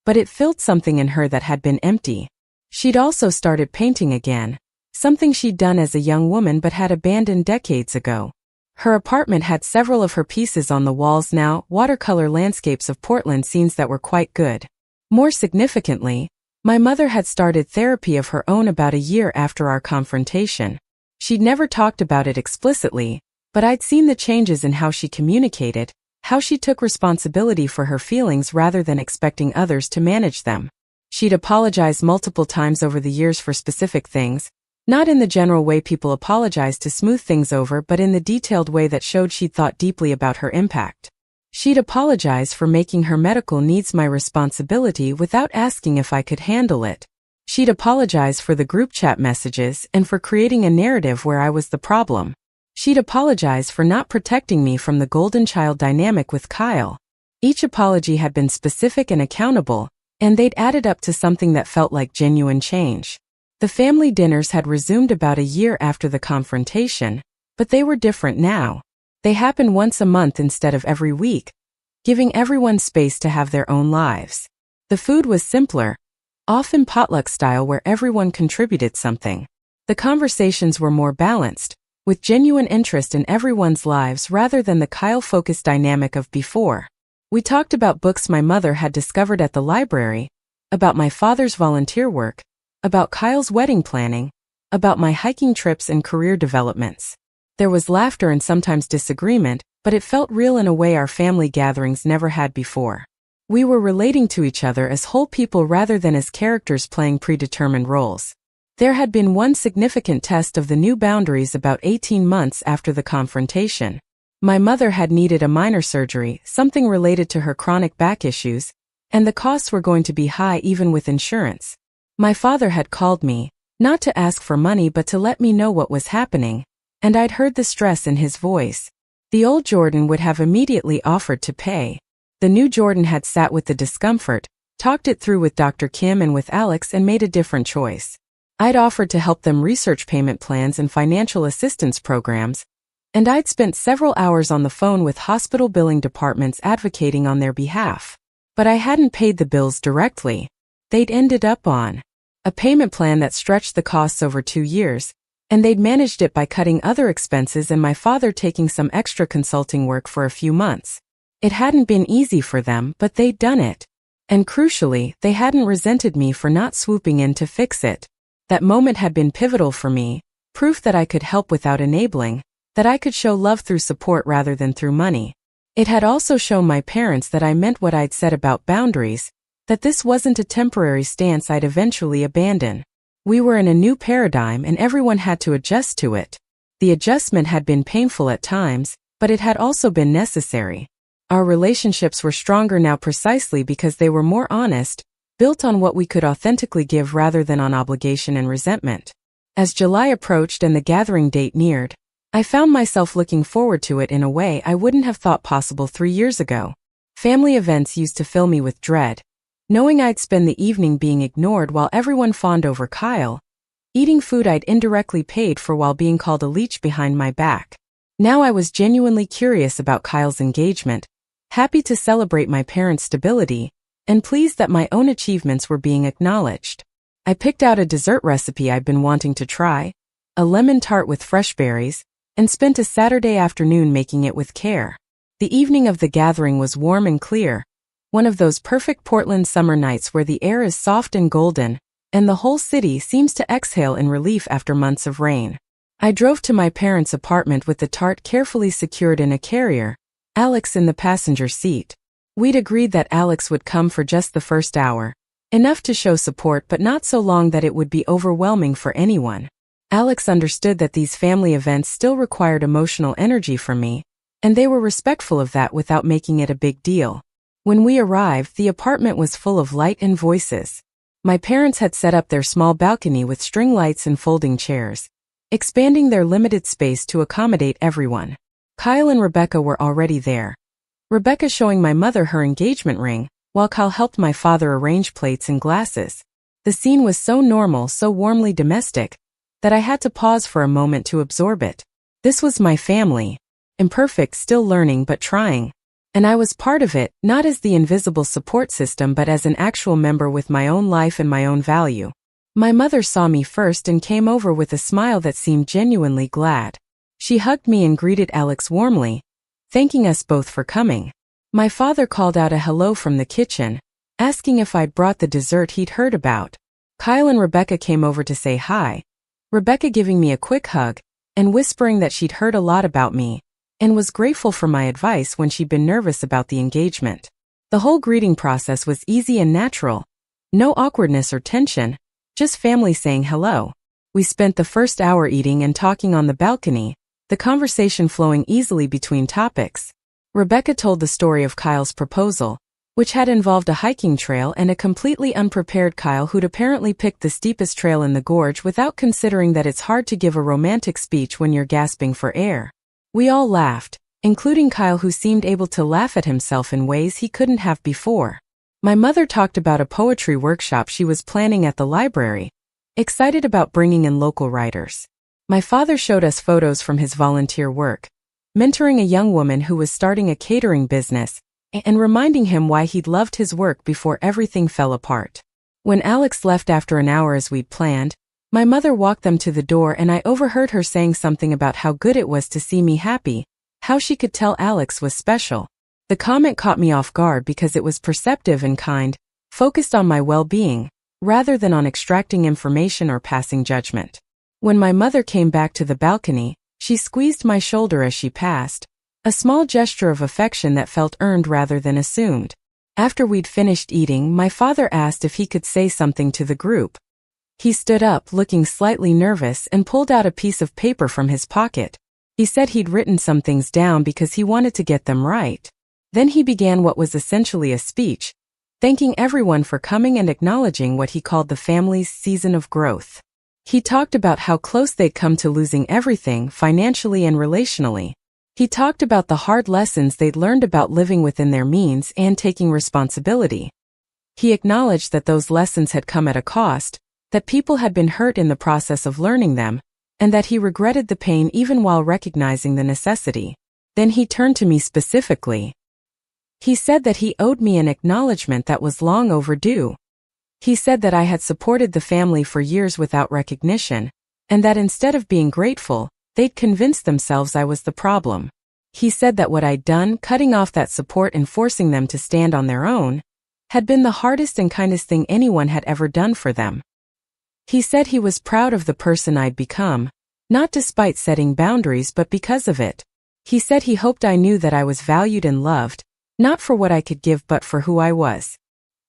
Speaker 1: but it filled something in her that had been empty. She'd also started painting again, something she'd done as a young woman but had abandoned decades ago. Her apartment had several of her pieces on the walls now, watercolor landscapes of Portland scenes that were quite good. More significantly, my mother had started therapy of her own about a year after our confrontation. She'd never talked about it explicitly, but I'd seen the changes in how she communicated, how she took responsibility for her feelings rather than expecting others to manage them. She'd apologized multiple times over the years for specific things, not in the general way people apologize to smooth things over but in the detailed way that showed she'd thought deeply about her impact. She'd apologize for making her medical needs my responsibility without asking if I could handle it. She'd apologize for the group chat messages and for creating a narrative where I was the problem. She'd apologize for not protecting me from the golden child dynamic with Kyle. Each apology had been specific and accountable, and they'd added up to something that felt like genuine change. The family dinners had resumed about a year after the confrontation, but they were different now. They happened once a month instead of every week, giving everyone space to have their own lives. The food was simpler, often potluck style where everyone contributed something. The conversations were more balanced, with genuine interest in everyone's lives rather than the Kyle-focused dynamic of before. We talked about books my mother had discovered at the library, about my father's volunteer work, about Kyle's wedding planning, about my hiking trips and career developments. There was laughter and sometimes disagreement, but it felt real in a way our family gatherings never had before. We were relating to each other as whole people rather than as characters playing predetermined roles. There had been one significant test of the new boundaries about 18 months after the confrontation. My mother had needed a minor surgery, something related to her chronic back issues, and the costs were going to be high even with insurance. My father had called me, not to ask for money but to let me know what was happening, and I'd heard the stress in his voice. The old Jordan would have immediately offered to pay. The new Jordan had sat with the discomfort, talked it through with Dr. Kim and with Alex and made a different choice. I'd offered to help them research payment plans and financial assistance programs, and I'd spent several hours on the phone with hospital billing departments advocating on their behalf. But I hadn't paid the bills directly. They'd ended up on a payment plan that stretched the costs over 2 years, and they'd managed it by cutting other expenses and my father taking some extra consulting work for a few months. It hadn't been easy for them, but they'd done it. And crucially, they hadn't resented me for not swooping in to fix it. That moment had been pivotal for me, proof that I could help without enabling, that I could show love through support rather than through money. It had also shown my parents that I meant what I'd said about boundaries, that this wasn't a temporary stance I'd eventually abandon. We were in a new paradigm and everyone had to adjust to it. The adjustment had been painful at times, but it had also been necessary. Our relationships were stronger now precisely because they were more honest, built on what we could authentically give rather than on obligation and resentment. As July approached and the gathering date neared, I found myself looking forward to it in a way I wouldn't have thought possible 3 years ago. Family events used to fill me with dread, knowing I'd spend the evening being ignored while everyone fawned over Kyle, eating food I'd indirectly paid for while being called a leech behind my back. Now I was genuinely curious about Kyle's engagement, happy to celebrate my parents' stability, and pleased that my own achievements were being acknowledged. I picked out a dessert recipe I'd been wanting to try, a lemon tart with fresh berries, and spent a Saturday afternoon making it with care. The evening of the gathering was warm and clear, one of those perfect Portland summer nights where the air is soft and golden, and the whole city seems to exhale in relief after months of rain. I drove to my parents' apartment with the tart carefully secured in a carrier, Alex in the passenger seat. We'd agreed that Alex would come for just the first hour, enough to show support but not so long that it would be overwhelming for anyone. Alex understood that these family events still required emotional energy from me, and they were respectful of that without making it a big deal. When we arrived, the apartment was full of light and voices. My parents had set up their small balcony with string lights and folding chairs, expanding their limited space to accommodate everyone. Kyle and Rebecca were already there. Rebecca showing my mother her engagement ring, while Kyle helped my father arrange plates and glasses. The scene was so normal, so warmly domestic, that I had to pause for a moment to absorb it. This was my family. Imperfect, still learning but trying. And I was part of it, not as the invisible support system but as an actual member with my own life and my own value. My mother saw me first and came over with a smile that seemed genuinely glad. She hugged me and greeted Alex warmly, thanking us both for coming. My father called out a hello from the kitchen, asking if I'd brought the dessert he'd heard about. Kyle and Rebecca came over to say hi, Rebecca giving me a quick hug, and whispering that she'd heard a lot about me, and was grateful for my advice when she'd been nervous about the engagement. The whole greeting process was easy and natural. No awkwardness or tension, just family saying hello. We spent the first hour eating and talking on the balcony, the conversation flowing easily between topics. Rebecca told the story of Kyle's proposal, which had involved a hiking trail and a completely unprepared Kyle who'd apparently picked the steepest trail in the gorge without considering that it's hard to give a romantic speech when you're gasping for air. We all laughed, including Kyle, who seemed able to laugh at himself in ways he couldn't have before. My mother talked about a poetry workshop she was planning at the library, excited about bringing in local writers. My father showed us photos from his volunteer work, mentoring a young woman who was starting a catering business, and reminding him why he'd loved his work before everything fell apart. When Alex left after an hour as we'd planned, my mother walked them to the door and I overheard her saying something about how good it was to see me happy, how she could tell Alex was special. The comment caught me off guard because it was perceptive and kind, focused on my well-being, rather than on extracting information or passing judgment. When my mother came back to the balcony, she squeezed my shoulder as she passed, a small gesture of affection that felt earned rather than assumed. After we'd finished eating, my father asked if he could say something to the group. He stood up, looking slightly nervous, and pulled out a piece of paper from his pocket. He said he'd written some things down because he wanted to get them right. Then he began what was essentially a speech, thanking everyone for coming and acknowledging what he called the family's season of growth. He talked about how close they'd come to losing everything financially and relationally. He talked about the hard lessons they'd learned about living within their means and taking responsibility. He acknowledged that those lessons had come at a cost, that people had been hurt in the process of learning them, and that he regretted the pain even while recognizing the necessity. Then he turned to me specifically. He said that he owed me an acknowledgement that was long overdue. He said that I had supported the family for years without recognition, and that instead of being grateful, they'd convinced themselves I was the problem. He said that what I'd done, cutting off that support and forcing them to stand on their own, had been the hardest and kindest thing anyone had ever done for them. He said he was proud of the person I'd become, not despite setting boundaries but because of it. He said he hoped I knew that I was valued and loved, not for what I could give but for who I was.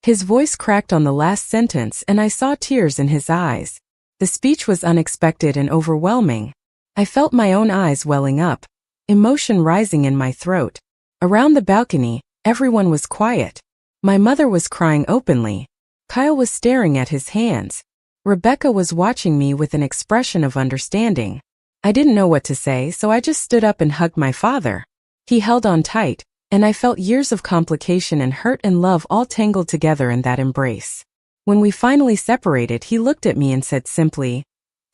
Speaker 1: His voice cracked on the last sentence and I saw tears in his eyes. The speech was unexpected and overwhelming. I felt my own eyes welling up, emotion rising in my throat. Around the balcony, everyone was quiet. My mother was crying openly. Kyle was staring at his hands. Rebecca was watching me with an expression of understanding. I didn't know what to say, so I just stood up and hugged my father. He held on tight, and I felt years of complication and hurt and love all tangled together in that embrace. When we finally separated, he looked at me and said simply,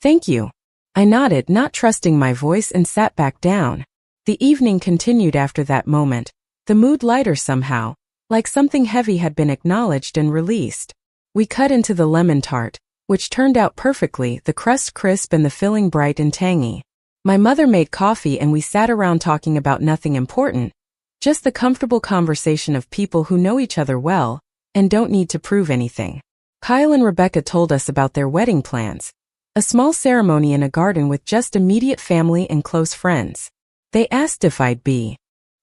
Speaker 1: "Thank you." I nodded, not trusting my voice, and sat back down. The evening continued after that moment, the mood lighter somehow, like something heavy had been acknowledged and released. We cut into the lemon tart, which turned out perfectly, the crust crisp and the filling bright and tangy. My mother made coffee and we sat around talking about nothing important, just the comfortable conversation of people who know each other well and don't need to prove anything. Kyle and Rebecca told us about their wedding plans, a small ceremony in a garden with just immediate family and close friends. They asked if I'd be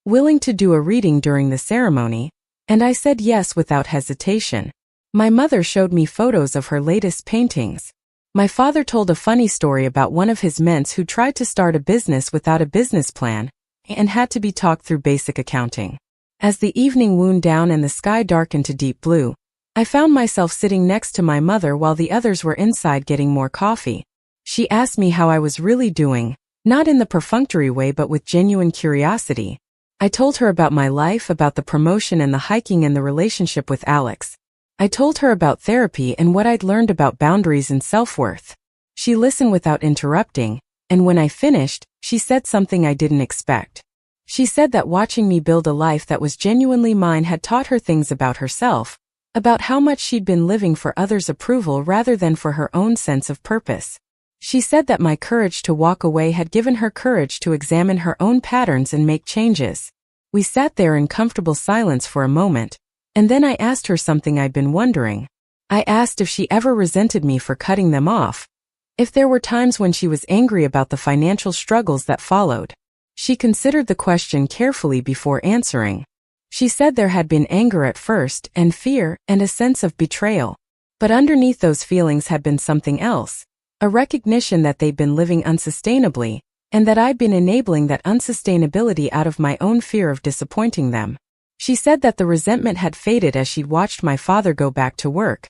Speaker 1: willing to do a reading during the ceremony, and I said yes without hesitation. My mother showed me photos of her latest paintings. My father told a funny story about one of his mentor who tried to start a business without a business plan and had to be talked through basic accounting. As the evening wound down and the sky darkened to deep blue, I found myself sitting next to my mother while the others were inside getting more coffee. She asked me how I was really doing, not in the perfunctory way but with genuine curiosity. I told her about my life, about the promotion and the hiking and the relationship with Alex. I told her about therapy and what I'd learned about boundaries and self-worth. She listened without interrupting, and when I finished, she said something I didn't expect. She said that watching me build a life that was genuinely mine had taught her things about herself, about how much she'd been living for others' approval rather than for her own sense of purpose. She said that my courage to walk away had given her courage to examine her own patterns and make changes. We sat there in comfortable silence for a moment, and then I asked her something I'd been wondering. I asked if she ever resented me for cutting them off, if there were times when she was angry about the financial struggles that followed. She considered the question carefully before answering. She said there had been anger at first, and fear, and a sense of betrayal. But underneath those feelings had been something else, a recognition that they'd been living unsustainably, and that I'd been enabling that unsustainability out of my own fear of disappointing them. She said that the resentment had faded as she'd watched my father go back to work,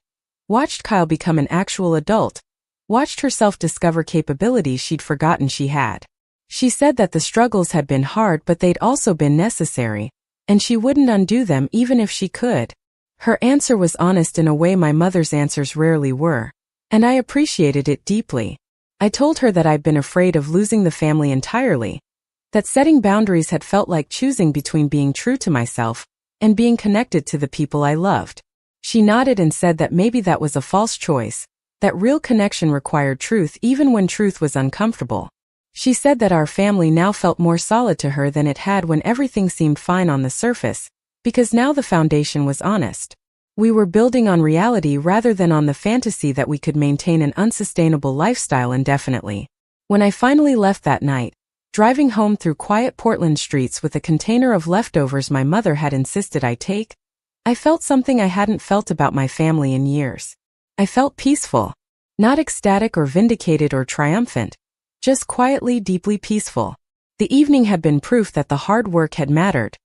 Speaker 1: watched Kyle become an actual adult, watched herself discover capabilities she'd forgotten she had. She said that the struggles had been hard but they'd also been necessary, and she wouldn't undo them even if she could. Her answer was honest in a way my mother's answers rarely were, and I appreciated it deeply. I told her that I'd been afraid of losing the family entirely, that setting boundaries had felt like choosing between being true to myself and being connected to the people I loved. She nodded and said that maybe that was a false choice, that real connection required truth even when truth was uncomfortable. She said that our family now felt more solid to her than it had when everything seemed fine on the surface, because now the foundation was honest. We were building on reality rather than on the fantasy that we could maintain an unsustainable lifestyle indefinitely. When I finally left that night, driving home through quiet Portland streets with a container of leftovers my mother had insisted I take, I felt something I hadn't felt about my family in years. I felt peaceful. Not ecstatic or vindicated or triumphant, just quietly, deeply peaceful. The evening had been proof that the hard work had mattered,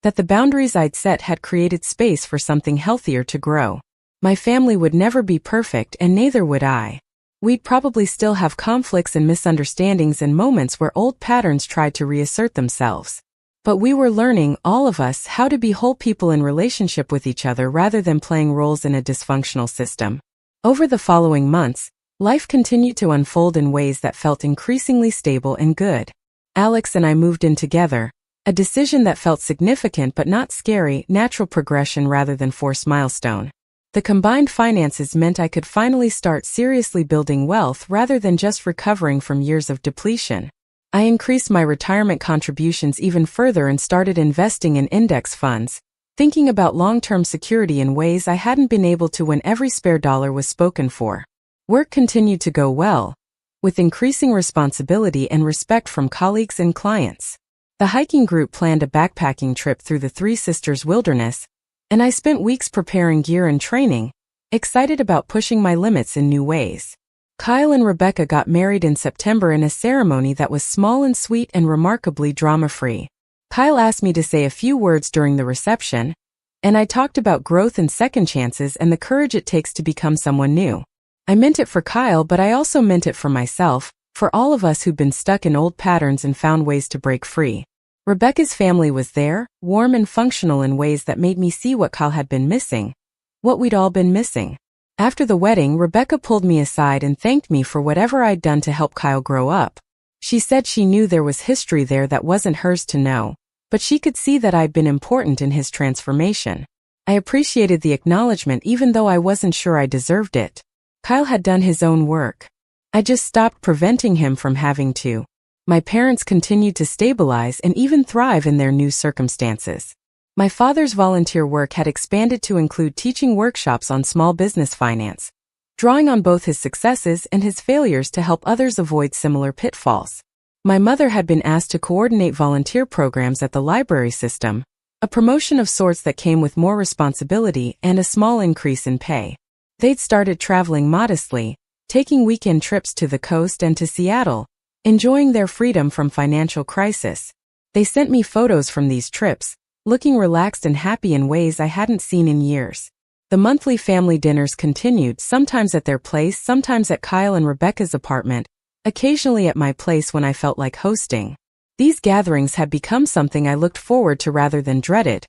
Speaker 1: that the boundaries I'd set had created space for something healthier to grow. My family would never be perfect, and neither would I. We'd probably still have conflicts and misunderstandings and moments where old patterns tried to reassert themselves. But we were learning, all of us, how to be whole people in relationship with each other rather than playing roles in a dysfunctional system. Over the following months, life continued to unfold in ways that felt increasingly stable and good. Alex and I moved in together, a decision that felt significant but not scary, natural progression rather than forced milestone. The combined finances meant I could finally start seriously building wealth rather than just recovering from years of depletion. I increased my retirement contributions even further and started investing in index funds, thinking about long-term security in ways I hadn't been able to when every spare dollar was spoken for. Work continued to go well, with increasing responsibility and respect from colleagues and clients. The hiking group planned a backpacking trip through the Three Sisters Wilderness, and I spent weeks preparing gear and training, excited about pushing my limits in new ways. Kyle and Rebecca got married in September in a ceremony that was small and sweet and remarkably drama-free. Kyle asked me to say a few words during the reception, and I talked about growth and second chances and the courage it takes to become someone new. I meant it for Kyle, but I also meant it for myself, for all of us who'd been stuck in old patterns and found ways to break free. Rebecca's family was there, warm and functional in ways that made me see what Kyle had been missing, what we'd all been missing. After the wedding, Rebecca pulled me aside and thanked me for whatever I'd done to help Kyle grow up. She said she knew there was history there that wasn't hers to know, but she could see that I'd been important in his transformation. I appreciated the acknowledgement even though I wasn't sure I deserved it. Kyle had done his own work. I just stopped preventing him from having to. My parents continued to stabilize and even thrive in their new circumstances. My father's volunteer work had expanded to include teaching workshops on small business finance, drawing on both his successes and his failures to help others avoid similar pitfalls. My mother had been asked to coordinate volunteer programs at the library system, a promotion of sorts that came with more responsibility and a small increase in pay. They'd started traveling modestly, taking weekend trips to the coast and to Seattle, enjoying their freedom from financial crisis. They sent me photos from these trips, looking relaxed and happy in ways I hadn't seen in years. The monthly family dinners continued, sometimes at their place, sometimes at Kyle and Rebecca's apartment, occasionally at my place when I felt like hosting. These gatherings had become something I looked forward to rather than dreaded,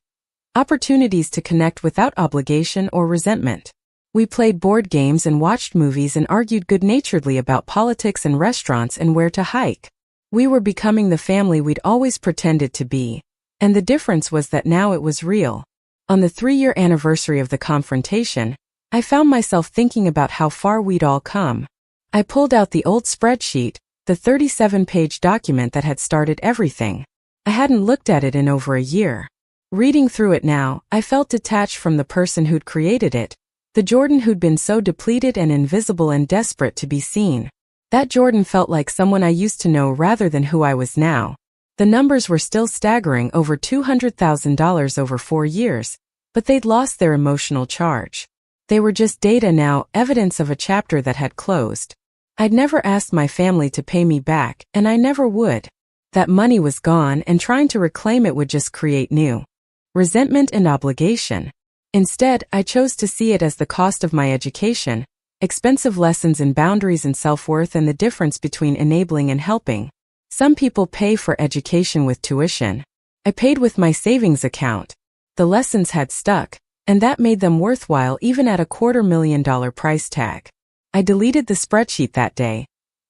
Speaker 1: opportunities to connect without obligation or resentment. We played board games and watched movies and argued good-naturedly about politics and restaurants and where to hike. We were becoming the family we'd always pretended to be, and the difference was that now it was real. On the 3-year anniversary of the confrontation, I found myself thinking about how far we'd all come. I pulled out the old spreadsheet, the 37-page document that had started everything. I hadn't looked at it in over a year. Reading through it now, I felt detached from the person who'd created it, the Jordan who'd been so depleted and invisible and desperate to be seen. That Jordan felt like someone I used to know rather than who I was now. The numbers were still staggering, over $200,000 over 4 years, but they'd lost their emotional charge. They were just data now, evidence of a chapter that had closed. I'd never asked my family to pay me back, and I never would. That money was gone, and trying to reclaim it would just create new resentment and obligation. Instead, I chose to see it as the cost of my education, expensive lessons in boundaries and self-worth, and the difference between enabling and helping. Some people pay for education with tuition. I paid with my savings account. The lessons had stuck, and that made them worthwhile even at a $250,000 price tag. I deleted the spreadsheet that day,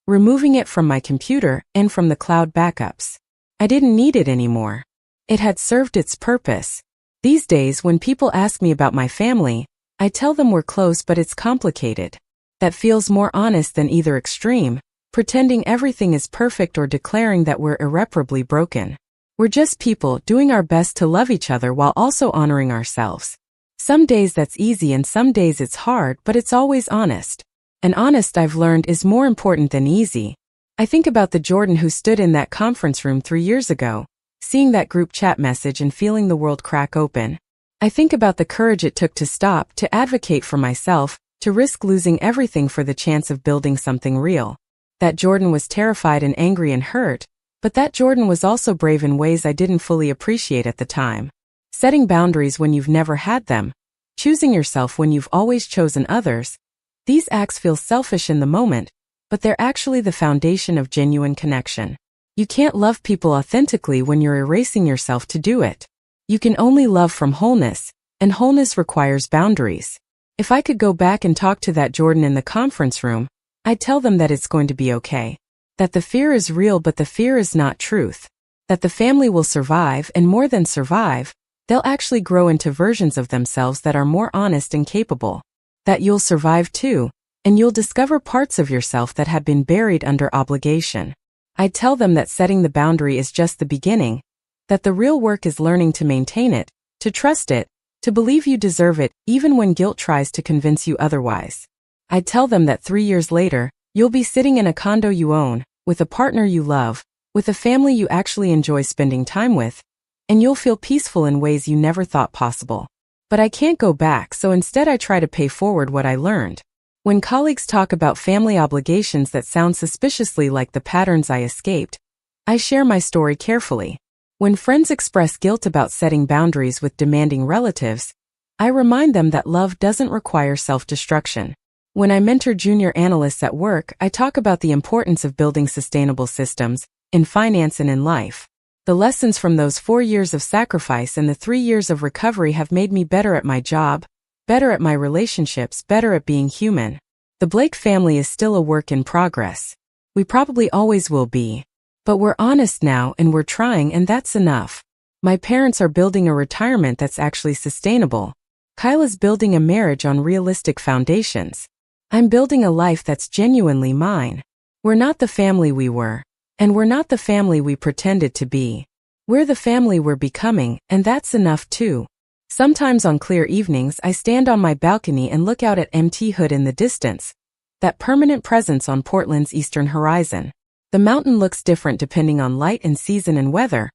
Speaker 1: removing it from my computer and from the cloud backups. I didn't need it anymore. It had served its purpose. These days, when people ask me about my family, I tell them we're close, but it's complicated. That feels more honest than either extreme, pretending everything is perfect or declaring that we're irreparably broken. We're just people doing our best to love each other while also honoring ourselves. Some days that's easy and some days it's hard, but it's always honest. And honest, I've learned, is more important than easy. I think about the Jordan who stood in that conference room 3 years ago, seeing that group chat message and feeling the world crack open. I think about the courage it took to stop, to advocate for myself, To risk losing everything for the chance of building something real. That Jordan was terrified and angry and hurt, but that Jordan was also brave in ways I didn't fully appreciate at the time. Setting boundaries when you've never had them, choosing yourself when you've always chosen others. These acts feel selfish in the moment, but they're actually the foundation of genuine connection. You can't love people authentically when you're erasing yourself to do it. You can only love from wholeness, and wholeness requires boundaries. If I could go back and talk to that Jordan in the conference room, I'd tell them that it's going to be okay. That the fear is real but the fear is not truth. That the family will survive and more than survive, they'll actually grow into versions of themselves that are more honest and capable. That you'll survive too, and you'll discover parts of yourself that have been buried under obligation. I'd tell them that setting the boundary is just the beginning, that the real work is learning to maintain it, to trust it, to believe you deserve it, even when guilt tries to convince you otherwise. I'd tell them that 3 years later, you'll be sitting in a condo you own, with a partner you love, with a family you actually enjoy spending time with, and you'll feel peaceful in ways you never thought possible. But I can't go back, so instead I try to pay forward what I learned. When colleagues talk about family obligations that sound suspiciously like the patterns I escaped, I share my story carefully. When friends express guilt about setting boundaries with demanding relatives, I remind them that love doesn't require self-destruction. When I mentor junior analysts at work, I talk about the importance of building sustainable systems, in finance and in life. The lessons from those 4 years of sacrifice and the 3 years of recovery have made me better at my job, better at my relationships, better at being human. The Blake family is still a work in progress. We probably always will be. But we're honest now and we're trying, and that's enough. My parents are building a retirement that's actually sustainable. Kyla's building a marriage on realistic foundations. I'm building a life that's genuinely mine. We're not the family we were, and we're not the family we pretended to be. We're the family we're becoming, and that's enough too. Sometimes on clear evenings I stand on my balcony and look out at Mt. Hood in the distance, that permanent presence on Portland's eastern horizon. The mountain looks different depending on light and season and weather,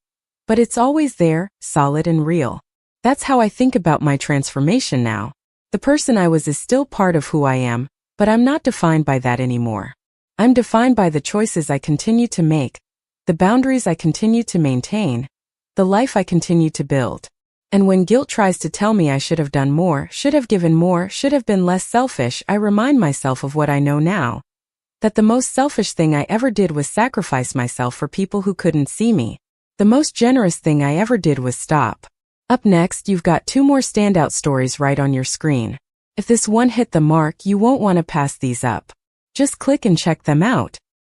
Speaker 1: but it's always there, solid and real. That's how I think about my transformation now. The person I was is still part of who I am, but I'm not defined by that anymore. I'm defined by the choices I continue to make, the boundaries I continue to maintain, the life I continue to build. And when guilt tries to tell me I should have done more, should have given more, should have been less selfish, I remind myself of what I know now. That the most selfish thing I ever did was sacrifice myself for people who couldn't see me. The most generous thing I ever did was stop. Up next, you've got 2 more standout stories right on your screen. If this one hit the mark, you won't want to pass these up. Just click and check them out.